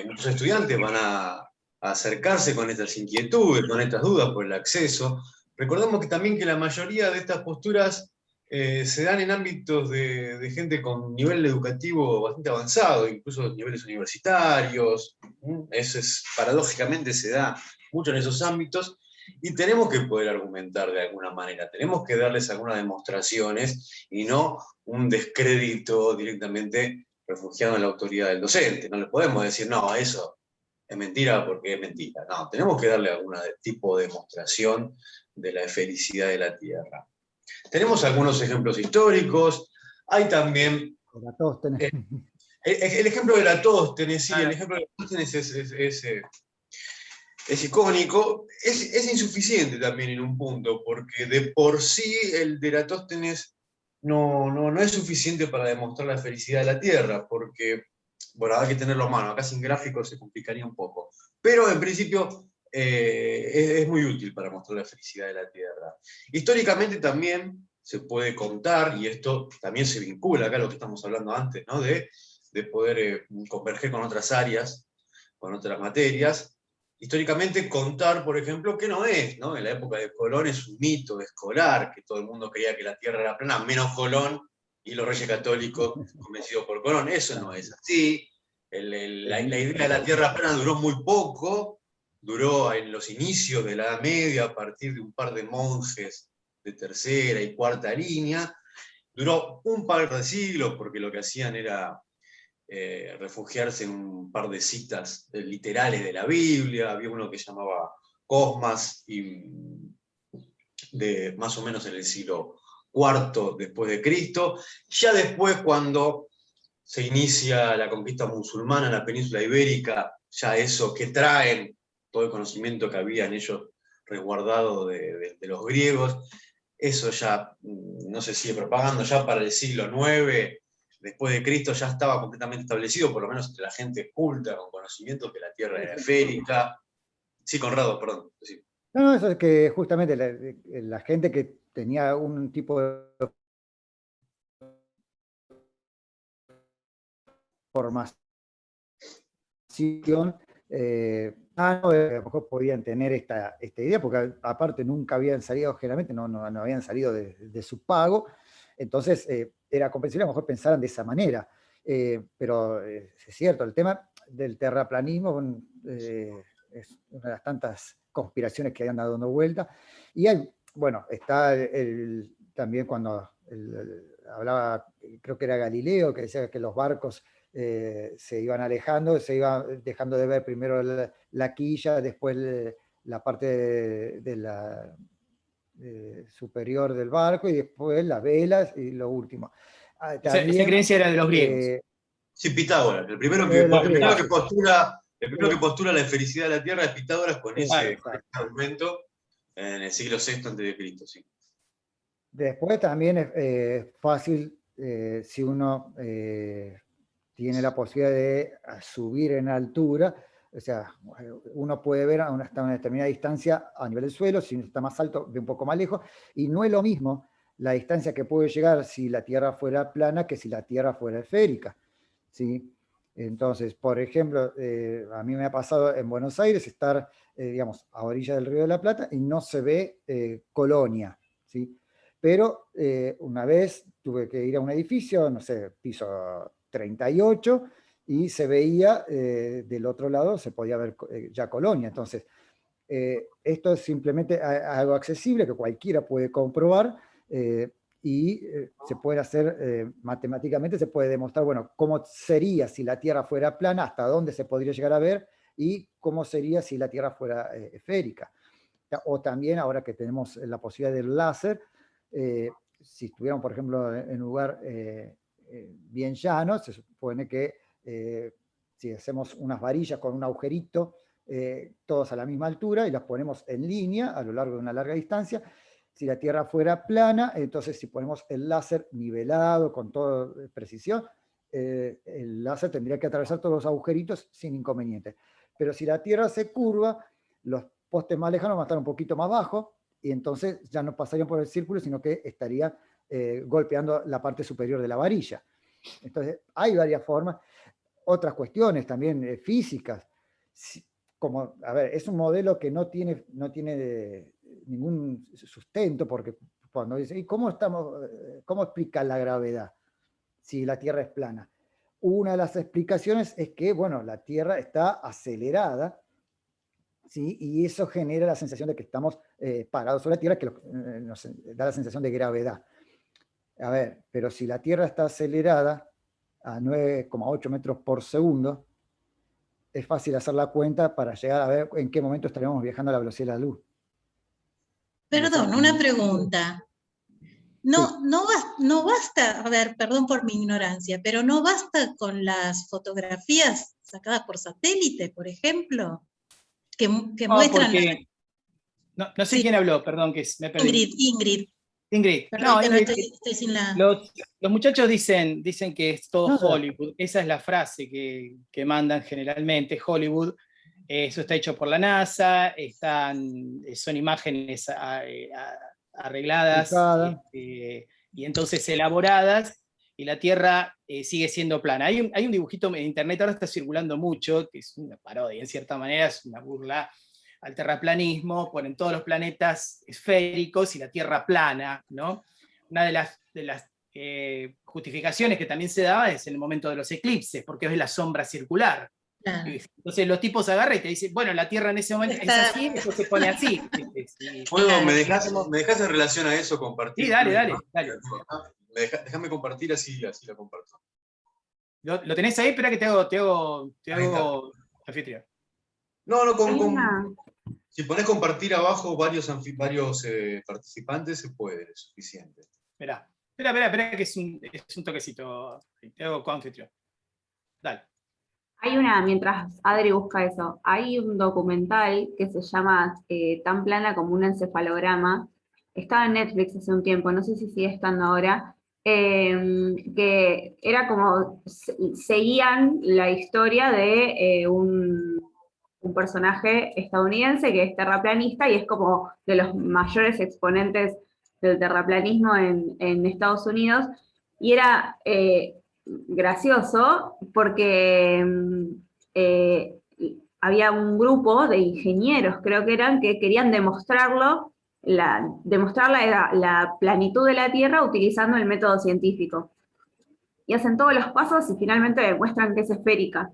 muchos estudiantes van a acercarse con estas inquietudes, con estas dudas por el acceso. Recordemos que también que la mayoría de estas posturas se dan en ámbitos de gente con nivel educativo bastante avanzado, incluso niveles universitarios. Eso paradójicamente se da mucho en esos ámbitos, y tenemos que poder argumentar de alguna manera, tenemos que darles algunas demostraciones y no un descrédito directamente refugiado en la autoridad del docente. No le podemos decir, no, eso es mentira porque es mentira. No, tenemos que darle algún tipo de demostración de la felicidad de la Tierra. Tenemos algunos ejemplos históricos, hay también... el ejemplo de Eratóstenes, sí, el ejemplo de Eratóstenes es icónico, es insuficiente también en un punto, porque de por sí el de Eratóstenes no es suficiente para demostrar la felicidad de la Tierra, porque, bueno, hay que tenerlo a mano, acá sin gráficos se complicaría un poco, pero en principio es muy útil para mostrar la felicidad de la Tierra. Históricamente también se puede contar, y esto también se vincula acá a lo que estamos hablando antes, ¿no? de poder converger con otras áreas, con otras materias. Históricamente contar, por ejemplo, que no es, ¿no? En la época de Colón es un mito escolar, que todo el mundo creía que la Tierra era plana, menos Colón y los reyes católicos convencidos por Colón. Eso no es así. La idea de la Tierra plana duró muy poco, duró en los inicios de la Edad Media, a partir de un par de monjes de tercera y cuarta línea. Duró un par de siglos, porque lo que hacían era refugiarse en un par de citas literales de la Biblia. Había uno que llamaba Cosmas, de más o menos en el siglo IV después de Cristo. Ya después, cuando se inicia la conquista musulmana en la península ibérica, ya eso que traen, todo el conocimiento que había en ellos resguardado de los griegos, eso ya no se sigue propagando. Ya para el siglo IX después de Cristo ya estaba completamente establecido, por lo menos entre la gente culta, con conocimiento, que la Tierra era esférica. Sí, Conrado, perdón. Sí. No, eso es que justamente la gente que tenía un tipo de formación, a lo mejor podían tener esta idea, porque aparte nunca habían salido, generalmente no habían salido de su pago, entonces era comprensible, a lo mejor pensaran de esa manera, pero es cierto, el tema del terraplanismo es una de las tantas conspiraciones que han dado vuelta, y hay, bueno, está también cuando hablaba, creo que era Galileo, que decía que los barcos se iban alejando, se iba dejando de ver primero la quilla, después la parte de la superior del barco, y después las velas, y lo último. También, esa creencia era de los griegos. Sí, Pitágoras, el primero que postula la felicidad de la Tierra es Pitágoras, con ese argumento en el siglo VI a.C., sí. Después también es fácil si uno tiene la posibilidad de subir en altura, o sea, uno puede ver hasta una determinada distancia a nivel del suelo, si está más alto, ve un poco más lejos, y no es lo mismo la distancia que puede llegar si la Tierra fuera plana que si la Tierra fuera esférica, ¿sí? Entonces, por ejemplo, a mí me ha pasado en Buenos Aires estar, digamos, a orilla del Río de la Plata y no se ve Colonia, ¿sí? Pero una vez tuve que ir a un edificio, no sé, piso 38, y se veía del otro lado, se podía ver ya Colonia. Entonces, esto es simplemente algo accesible que cualquiera puede comprobar, y se puede hacer matemáticamente, se puede demostrar, bueno, cómo sería si la Tierra fuera plana, hasta dónde se podría llegar a ver, y cómo sería si la Tierra fuera esférica. O también, ahora que tenemos la posibilidad del láser, si estuviéramos, por ejemplo, en un lugar bien llano, se supone que si hacemos unas varillas con un agujerito, todos a la misma altura, y las ponemos en línea a lo largo de una larga distancia, si la Tierra fuera plana, entonces si ponemos el láser nivelado con toda precisión, el láser tendría que atravesar todos los agujeritos sin inconveniente. Pero si la Tierra se curva, los postes más lejanos van a estar un poquito más bajos, y entonces ya no pasarían por el círculo, sino que estarían golpeando la parte superior de la varilla. Entonces, hay varias formas. Otras cuestiones también físicas. Como, a ver, es un modelo que no tiene ningún sustento, porque cuando dice, ¿y cómo explica la gravedad si la Tierra es plana? Una de las explicaciones es que, bueno, la Tierra está acelerada, ¿sí? Y eso genera la sensación de que estamos parados sobre la Tierra, que nos da la sensación de gravedad. A ver, pero si la Tierra está acelerada a 9,8 metros por segundo, es fácil hacer la cuenta para llegar a ver en qué momento estaríamos viajando a la velocidad de la luz. Perdón, una pregunta. No basta, a ver, perdón por mi ignorancia, pero no basta con las fotografías sacadas por satélite, por ejemplo, que muestran... No sé quién habló, perdón, que me perdí. Ingrid. Perdón, no, estoy sin la... Los muchachos dicen que es todo Hollywood. Esa es la frase que mandan generalmente, Hollywood. Eso está hecho por la NASA, son imágenes arregladas y entonces elaboradas, y la Tierra sigue siendo plana. Hay un dibujito en internet, ahora está circulando mucho, que es una parodia, en cierta manera, es una burla al terraplanismo, ponen todos los planetas esféricos y la Tierra plana, ¿no? Una de las justificaciones que también se daba es en el momento de los eclipses, porque ves la sombra circular. Claro. Entonces los tipos agarran y te dicen, bueno, la Tierra en ese momento es así, después se pone así. ¿Me dejás en relación a eso compartir? Sí, dale. Déjame compartir, así la comparto. ¿Lo tenés ahí? Espera que te hago anfitrión. Si ponés compartir abajo varios participantes, se puede, es suficiente. Espera, que es un toquecito. Te hago co-anfitrión. Dale. Hay mientras Adri busca eso, hay un documental que se llama Tan plana como un encefalograma. Estaba en Netflix hace un tiempo, no sé si sigue estando ahora, que era como, seguían la historia de un personaje estadounidense que es terraplanista y es como de los mayores exponentes del terraplanismo en Estados Unidos, y era gracioso porque había un grupo de ingenieros, creo que eran, que querían demostrar la planitud de la Tierra utilizando el método científico. Y hacen todos los pasos y finalmente demuestran que es esférica.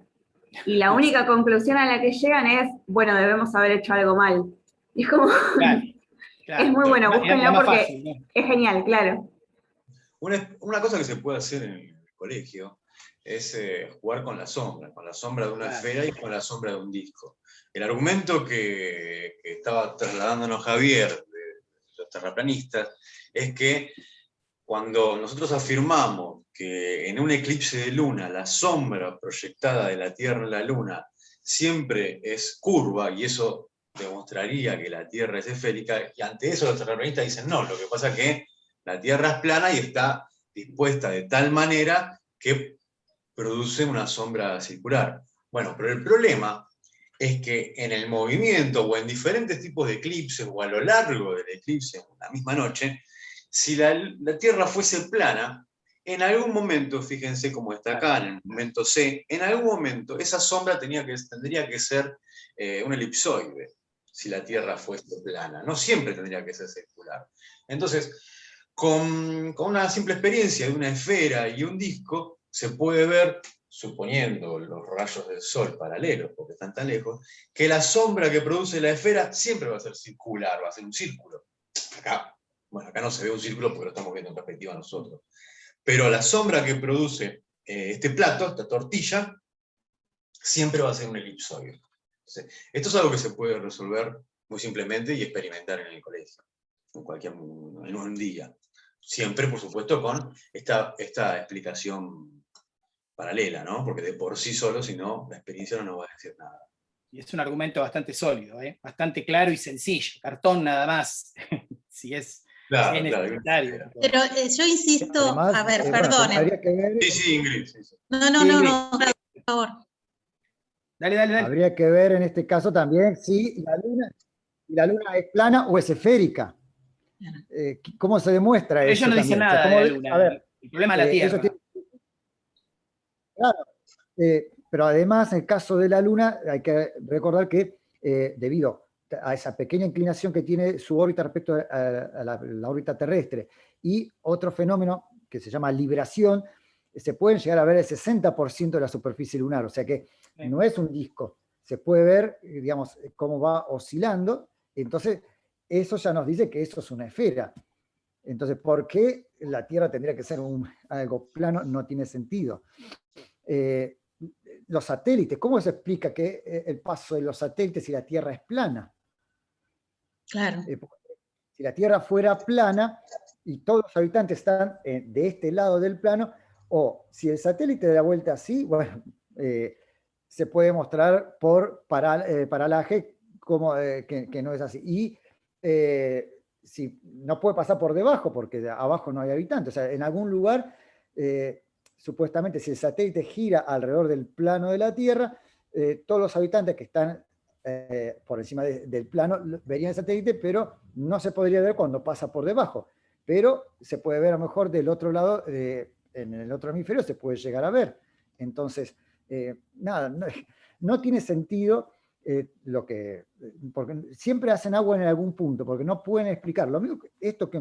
Y la única conclusión a la que llegan es, bueno, debemos haber hecho algo mal. Y es como... Claro. Es muy bueno, búsquenlo porque fácil, ¿no? Es genial, claro. Una cosa que se puede hacer en el colegio es jugar con la sombra de una esfera y con la sombra de un disco. El argumento que estaba trasladándonos Javier de los terraplanistas es que cuando nosotros afirmamos que en un eclipse de luna la sombra proyectada de la Tierra en la luna siempre es curva, y eso demostraría que la Tierra es esférica, y ante eso los terraplanistas dicen no, lo que pasa es que la Tierra es plana y está dispuesta de tal manera que produce una sombra circular. Bueno, pero el problema es que en el movimiento o en diferentes tipos de eclipses o a lo largo del eclipse en la misma noche, si la Tierra fuese plana, en algún momento, fíjense cómo está acá, en el momento C, en algún momento esa sombra tendría que ser un elipsoide, si la Tierra fuese plana. No siempre tendría que ser circular. Entonces, con una simple experiencia de una esfera y un disco, se puede ver, suponiendo los rayos del Sol paralelos, porque están tan lejos, que la sombra que produce la esfera siempre va a ser circular, va a ser un círculo. Acá no se ve un círculo porque lo estamos viendo en perspectiva nosotros. Pero la sombra que produce este plato, esta tortilla, siempre va a ser un elipsoide. Entonces, esto es algo que se puede resolver muy simplemente y experimentar en el colegio, en un día. Siempre, por supuesto, con esta explicación paralela, ¿no? Porque de por sí solo, si no, la experiencia no nos va a decir nada. Y es un argumento bastante sólido, bastante claro y sencillo, cartón nada más, si es necesario. Pero yo insisto, además, a ver, perdonen. Sí, Ingrid. Sí. No, por favor. Dale. Habría que ver en este caso también si la luna es plana o es esférica. ¿Cómo se demuestra eso? Ellos no dicen nada de la luna, a ver, el problema es la Tierra. Claro, pero además en el caso de la luna hay que recordar que debido a esa pequeña inclinación que tiene su órbita respecto a la órbita terrestre y otro fenómeno que se llama libración, se pueden llegar a ver el 60% de la superficie lunar, o sea que no es un disco, se puede ver, digamos, cómo va oscilando, entonces eso ya nos dice que eso es una esfera. Entonces, ¿por qué la Tierra tendría que ser algo plano? No tiene sentido. Los satélites, ¿cómo se explica que el paso de los satélites si la Tierra es plana? Claro. Si la Tierra fuera plana y todos los habitantes están de este lado del plano, o si el satélite da vuelta así, bueno, se puede mostrar por paralaje como, que no es así. Y si no puede pasar por debajo, porque abajo no hay habitantes. O sea, en algún lugar, supuestamente, si el satélite gira alrededor del plano de la Tierra, todos los habitantes que están por encima del plano verían el satélite, pero no se podría ver cuando pasa por debajo. Pero se puede ver a lo mejor del otro lado, en el otro hemisferio se puede llegar a ver. Entonces, nada, no tiene sentido porque siempre hacen agua en algún punto, porque no pueden explicar. Lo mismo que esto que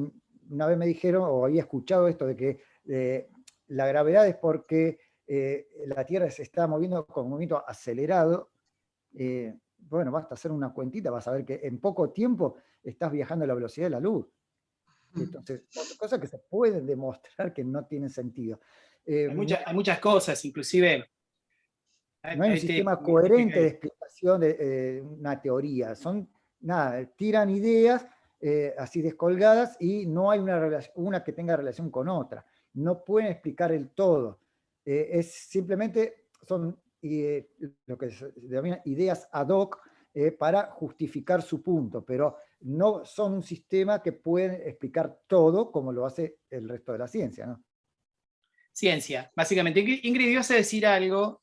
una vez me dijeron, o había escuchado esto de que la gravedad es porque la Tierra se está moviendo con un movimiento acelerado. Bueno, basta hacer una cuentita, vas a ver que en poco tiempo estás viajando a la velocidad de la luz. Entonces, cosas que se pueden demostrar que no tienen sentido. Hay muchas cosas, inclusive. No hay un sistema coherente de explicación de una teoría. Tiran ideas así descolgadas y no hay una que tenga relación con otra. No pueden explicar el todo. Simplemente son lo que se denomina ideas ad hoc para justificar su punto, pero no son un sistema que pueden explicar todo como lo hace el resto de la ciencia, ¿no? Ciencia, básicamente. Ingrid, ibas a decir algo,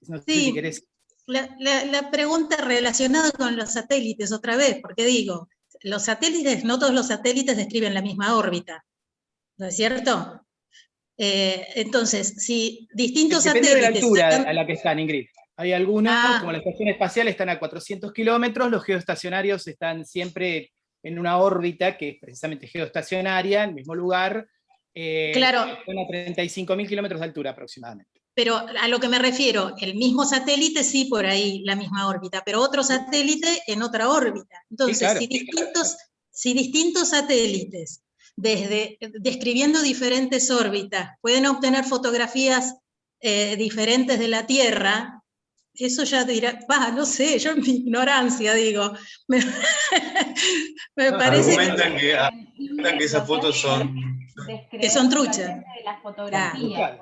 no sé si querés. La pregunta relacionada con los satélites, otra vez, porque digo, los satélites, no todos los satélites describen la misma órbita, ¿no es cierto? Entonces, si distintos Depende satélites... Depende de la altura a la que están, Ingrid. Hay algunos, como la estación espacial, están a 400 kilómetros, los geoestacionarios están siempre en una órbita que es precisamente geoestacionaria, en el mismo lugar, claro, están a 35.000 kilómetros de altura aproximadamente. Pero a lo que me refiero, el mismo satélite sí por ahí, la misma órbita, pero otro satélite en otra órbita. Entonces, sí, claro. si distintos satélites, describiendo diferentes órbitas, pueden obtener fotografías diferentes de la Tierra, eso ya dirá, no sé, yo en mi ignorancia digo, me parece argumentan que esas fotos son... que son truchas. De las fotografías.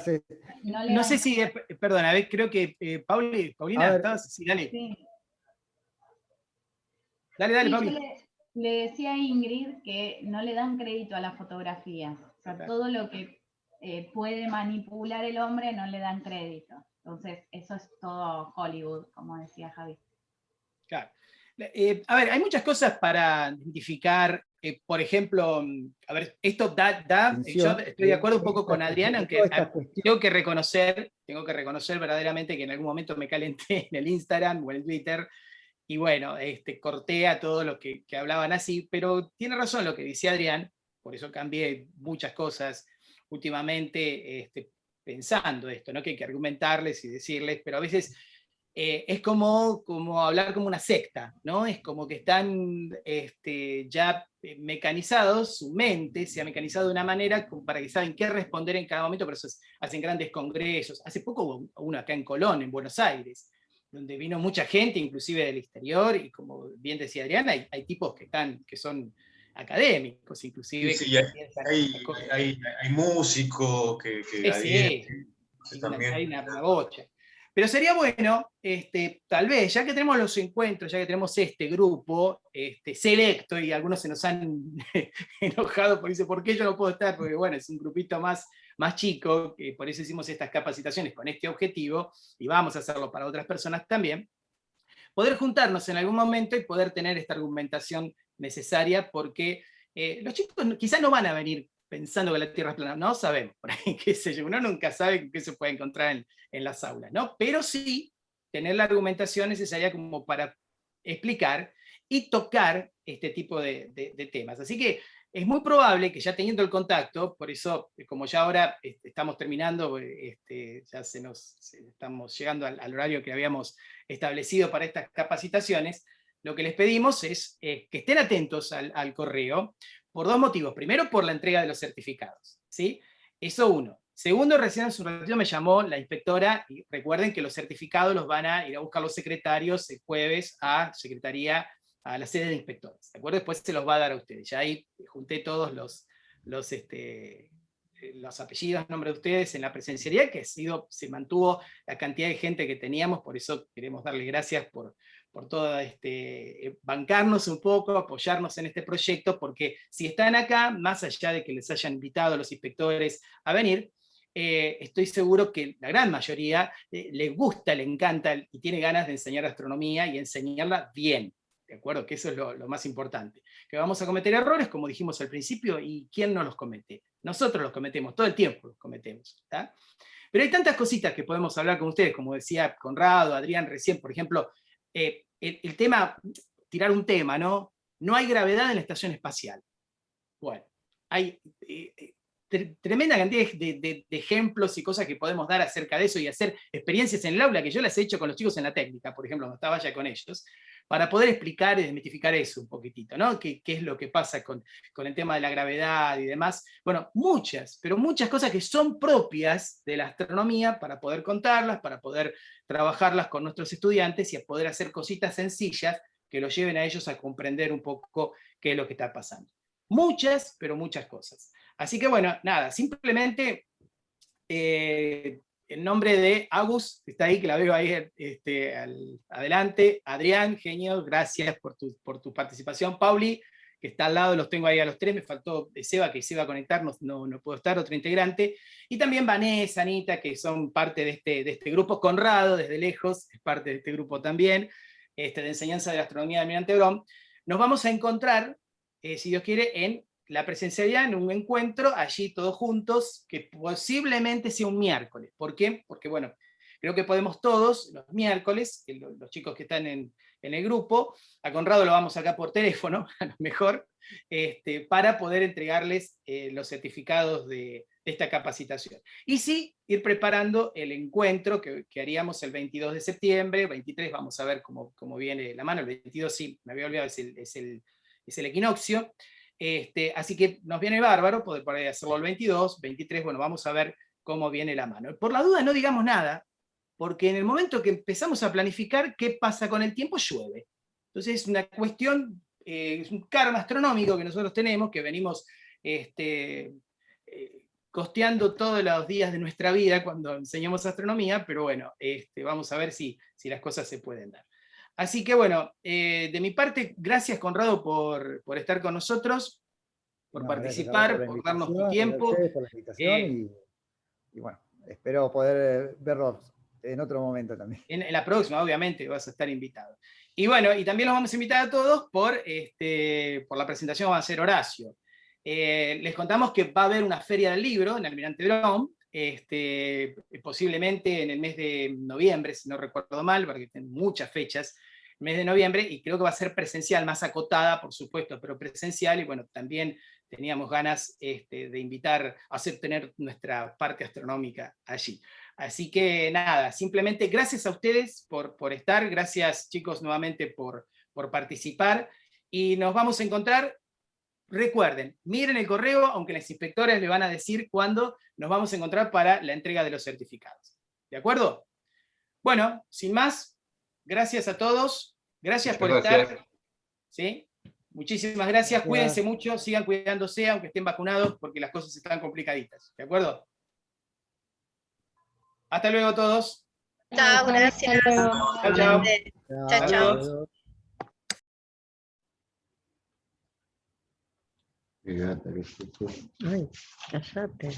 Sí. No sé si, perdón, a ver, creo que Paulina, ¿estabas? Sí, dale. Sí. Dale, Pauli. Le decía a Ingrid que no le dan crédito a las fotografías. O sea, todo lo que puede manipular el hombre no le dan crédito. Entonces, eso es todo Hollywood, como decía Javi. Claro. A ver, hay muchas cosas para identificar. Por ejemplo, a ver, esto yo estoy de acuerdo un poco con Adrián, aunque tengo que reconocer verdaderamente que en algún momento me calenté en el Instagram o en el Twitter, y bueno, corté a todos los que hablaban así, pero tiene razón lo que decía Adrián, por eso cambié muchas cosas últimamente pensando esto, ¿no? Que hay que argumentarles y decirles, pero a veces es como hablar como una secta, ¿no? Es como que están ya mecanizados, su mente se ha mecanizado de una manera como para que saben qué responder en cada momento, por eso hacen grandes congresos. Hace poco hubo uno acá en Colón, en Buenos Aires, donde vino mucha gente, inclusive del exterior, y como bien decía Adriana, hay tipos que son académicos, inclusive. Sí, hay músicos que sí, hay una bocha. Pero sería bueno, tal vez, ya que tenemos los encuentros, ya que tenemos este grupo selecto, y algunos se nos han enojado porque dicen, ¿por qué yo no puedo estar? Porque bueno, es un grupito más chico, por eso hicimos estas capacitaciones con este objetivo, y vamos a hacerlo para otras personas también, poder juntarnos en algún momento y poder tener esta argumentación necesaria, porque los chicos quizás no van a venir pensando que la Tierra es plana, no sabemos, por ahí, qué sé yo, uno nunca sabe qué se puede encontrar en las aulas, ¿no? Pero sí tener la argumentación necesaria como para explicar y tocar este tipo de temas. Así que es muy probable que ya teniendo el contacto, por eso, como ya ahora estamos terminando, ya estamos llegando al horario que habíamos establecido para estas capacitaciones, lo que les pedimos es que estén atentos al correo, por dos motivos. Primero, por la entrega de los certificados, ¿sí? Eso uno. Segundo, recién hace un ratito me llamó la inspectora, y recuerden que los certificados los van a ir a buscar los secretarios el jueves a Secretaría, a la sede de inspectores, ¿de acuerdo? Después se los va a dar a ustedes. Ya ahí junté todos los apellidos, nombres de ustedes en la presencialidad, que se mantuvo la cantidad de gente que teníamos, por eso queremos darles gracias por todo bancarnos un poco, apoyarnos en este proyecto, porque si están acá, más allá de que les hayan invitado a los inspectores a venir, estoy seguro que la gran mayoría les gusta, le encanta y tiene ganas de enseñar astronomía y enseñarla bien, ¿de acuerdo? Que eso es lo más importante. Que vamos a cometer errores, como dijimos al principio, y ¿quién no los comete? Nosotros los cometemos, todo el tiempo los cometemos, ¿tá? Pero hay tantas cositas que podemos hablar con ustedes, como decía Conrado, Adrián recién, por ejemplo, el tema, tirar un tema, ¿no? No hay gravedad en la estación espacial. Bueno, hay tremenda cantidad de ejemplos y cosas que podemos dar acerca de eso y hacer experiencias en el aula, que yo las he hecho con los chicos en la técnica, por ejemplo, cuando estaba ya con ellos, para poder explicar y desmitificar eso un poquitito, ¿no? ¿Qué es lo que pasa con el tema de la gravedad y demás? Bueno, pero muchas cosas que son propias de la astronomía para poder contarlas, para poder trabajarlas con nuestros estudiantes y a poder hacer cositas sencillas que los lleven a ellos a comprender un poco qué es lo que está pasando. Muchas, pero muchas cosas. Así que bueno, nada, simplemente en nombre de Agus, que está ahí, que la veo ahí adelante, Adrián, genio, gracias por tu participación, Pauli, que está al lado, los tengo ahí a los tres, me faltó Seba, que se iba a conectar, no puedo estar, otro integrante, y también Vanessa, Anita, que son parte de este grupo, Conrado, desde lejos, es parte de este grupo también, de enseñanza de la astronomía de Almirante Brown. Nos vamos a encontrar, si Dios quiere, en la presencialidad, en un encuentro, allí todos juntos, que posiblemente sea un miércoles. ¿Por qué? Porque, bueno, creo que podemos todos, los miércoles, los chicos que están en el grupo, a Conrado lo vamos acá por teléfono, a lo mejor, para poder entregarles los certificados de esta capacitación. Y sí, ir preparando el encuentro que haríamos el 22 de septiembre, 23 vamos a ver cómo viene la mano, el 22 sí, me había olvidado, es el equinoccio. Así que nos viene bárbaro poder hacerlo el 22, 23, bueno, vamos a ver cómo viene la mano. Por la duda no digamos nada, porque en el momento que empezamos a planificar qué pasa con el tiempo, llueve. Entonces es una cuestión, es un karma astronómico que nosotros tenemos, que venimos costeando todos los días de nuestra vida cuando enseñamos astronomía, pero bueno, vamos a ver si las cosas se pueden dar. Así que bueno, de mi parte, gracias Conrado por estar con nosotros. participar, por darnos tu tiempo. Por la invitación y bueno, espero poder verlos en otro momento también. En la próxima, obviamente, vas a estar invitado. Y bueno, y también los vamos a invitar a todos por la presentación va a ser Horacio. Les contamos que va a haber una feria del libro en Almirante Brown, posiblemente en el mes de noviembre, si no recuerdo mal, porque tienen muchas fechas, el mes de noviembre, y creo que va a ser presencial, más acotada, por supuesto, pero presencial, y bueno, también teníamos ganas de invitar a tener nuestra parte astronómica allí. Así que nada, simplemente gracias a ustedes por estar, gracias chicos nuevamente por participar, y nos vamos a encontrar. Recuerden, miren el correo, aunque los inspectores le van a decir cuándo nos vamos a encontrar para la entrega de los certificados. ¿De acuerdo? Bueno, sin más, gracias a todos, gracias por estar. ¿Sí? Muchísimas gracias, cuídense mucho, sigan cuidándose, aunque estén vacunados, porque las cosas están complicaditas. ¿De acuerdo? Hasta luego todos. Chao, gracias. Chao, chao. Chao, chao. Ay, cállate.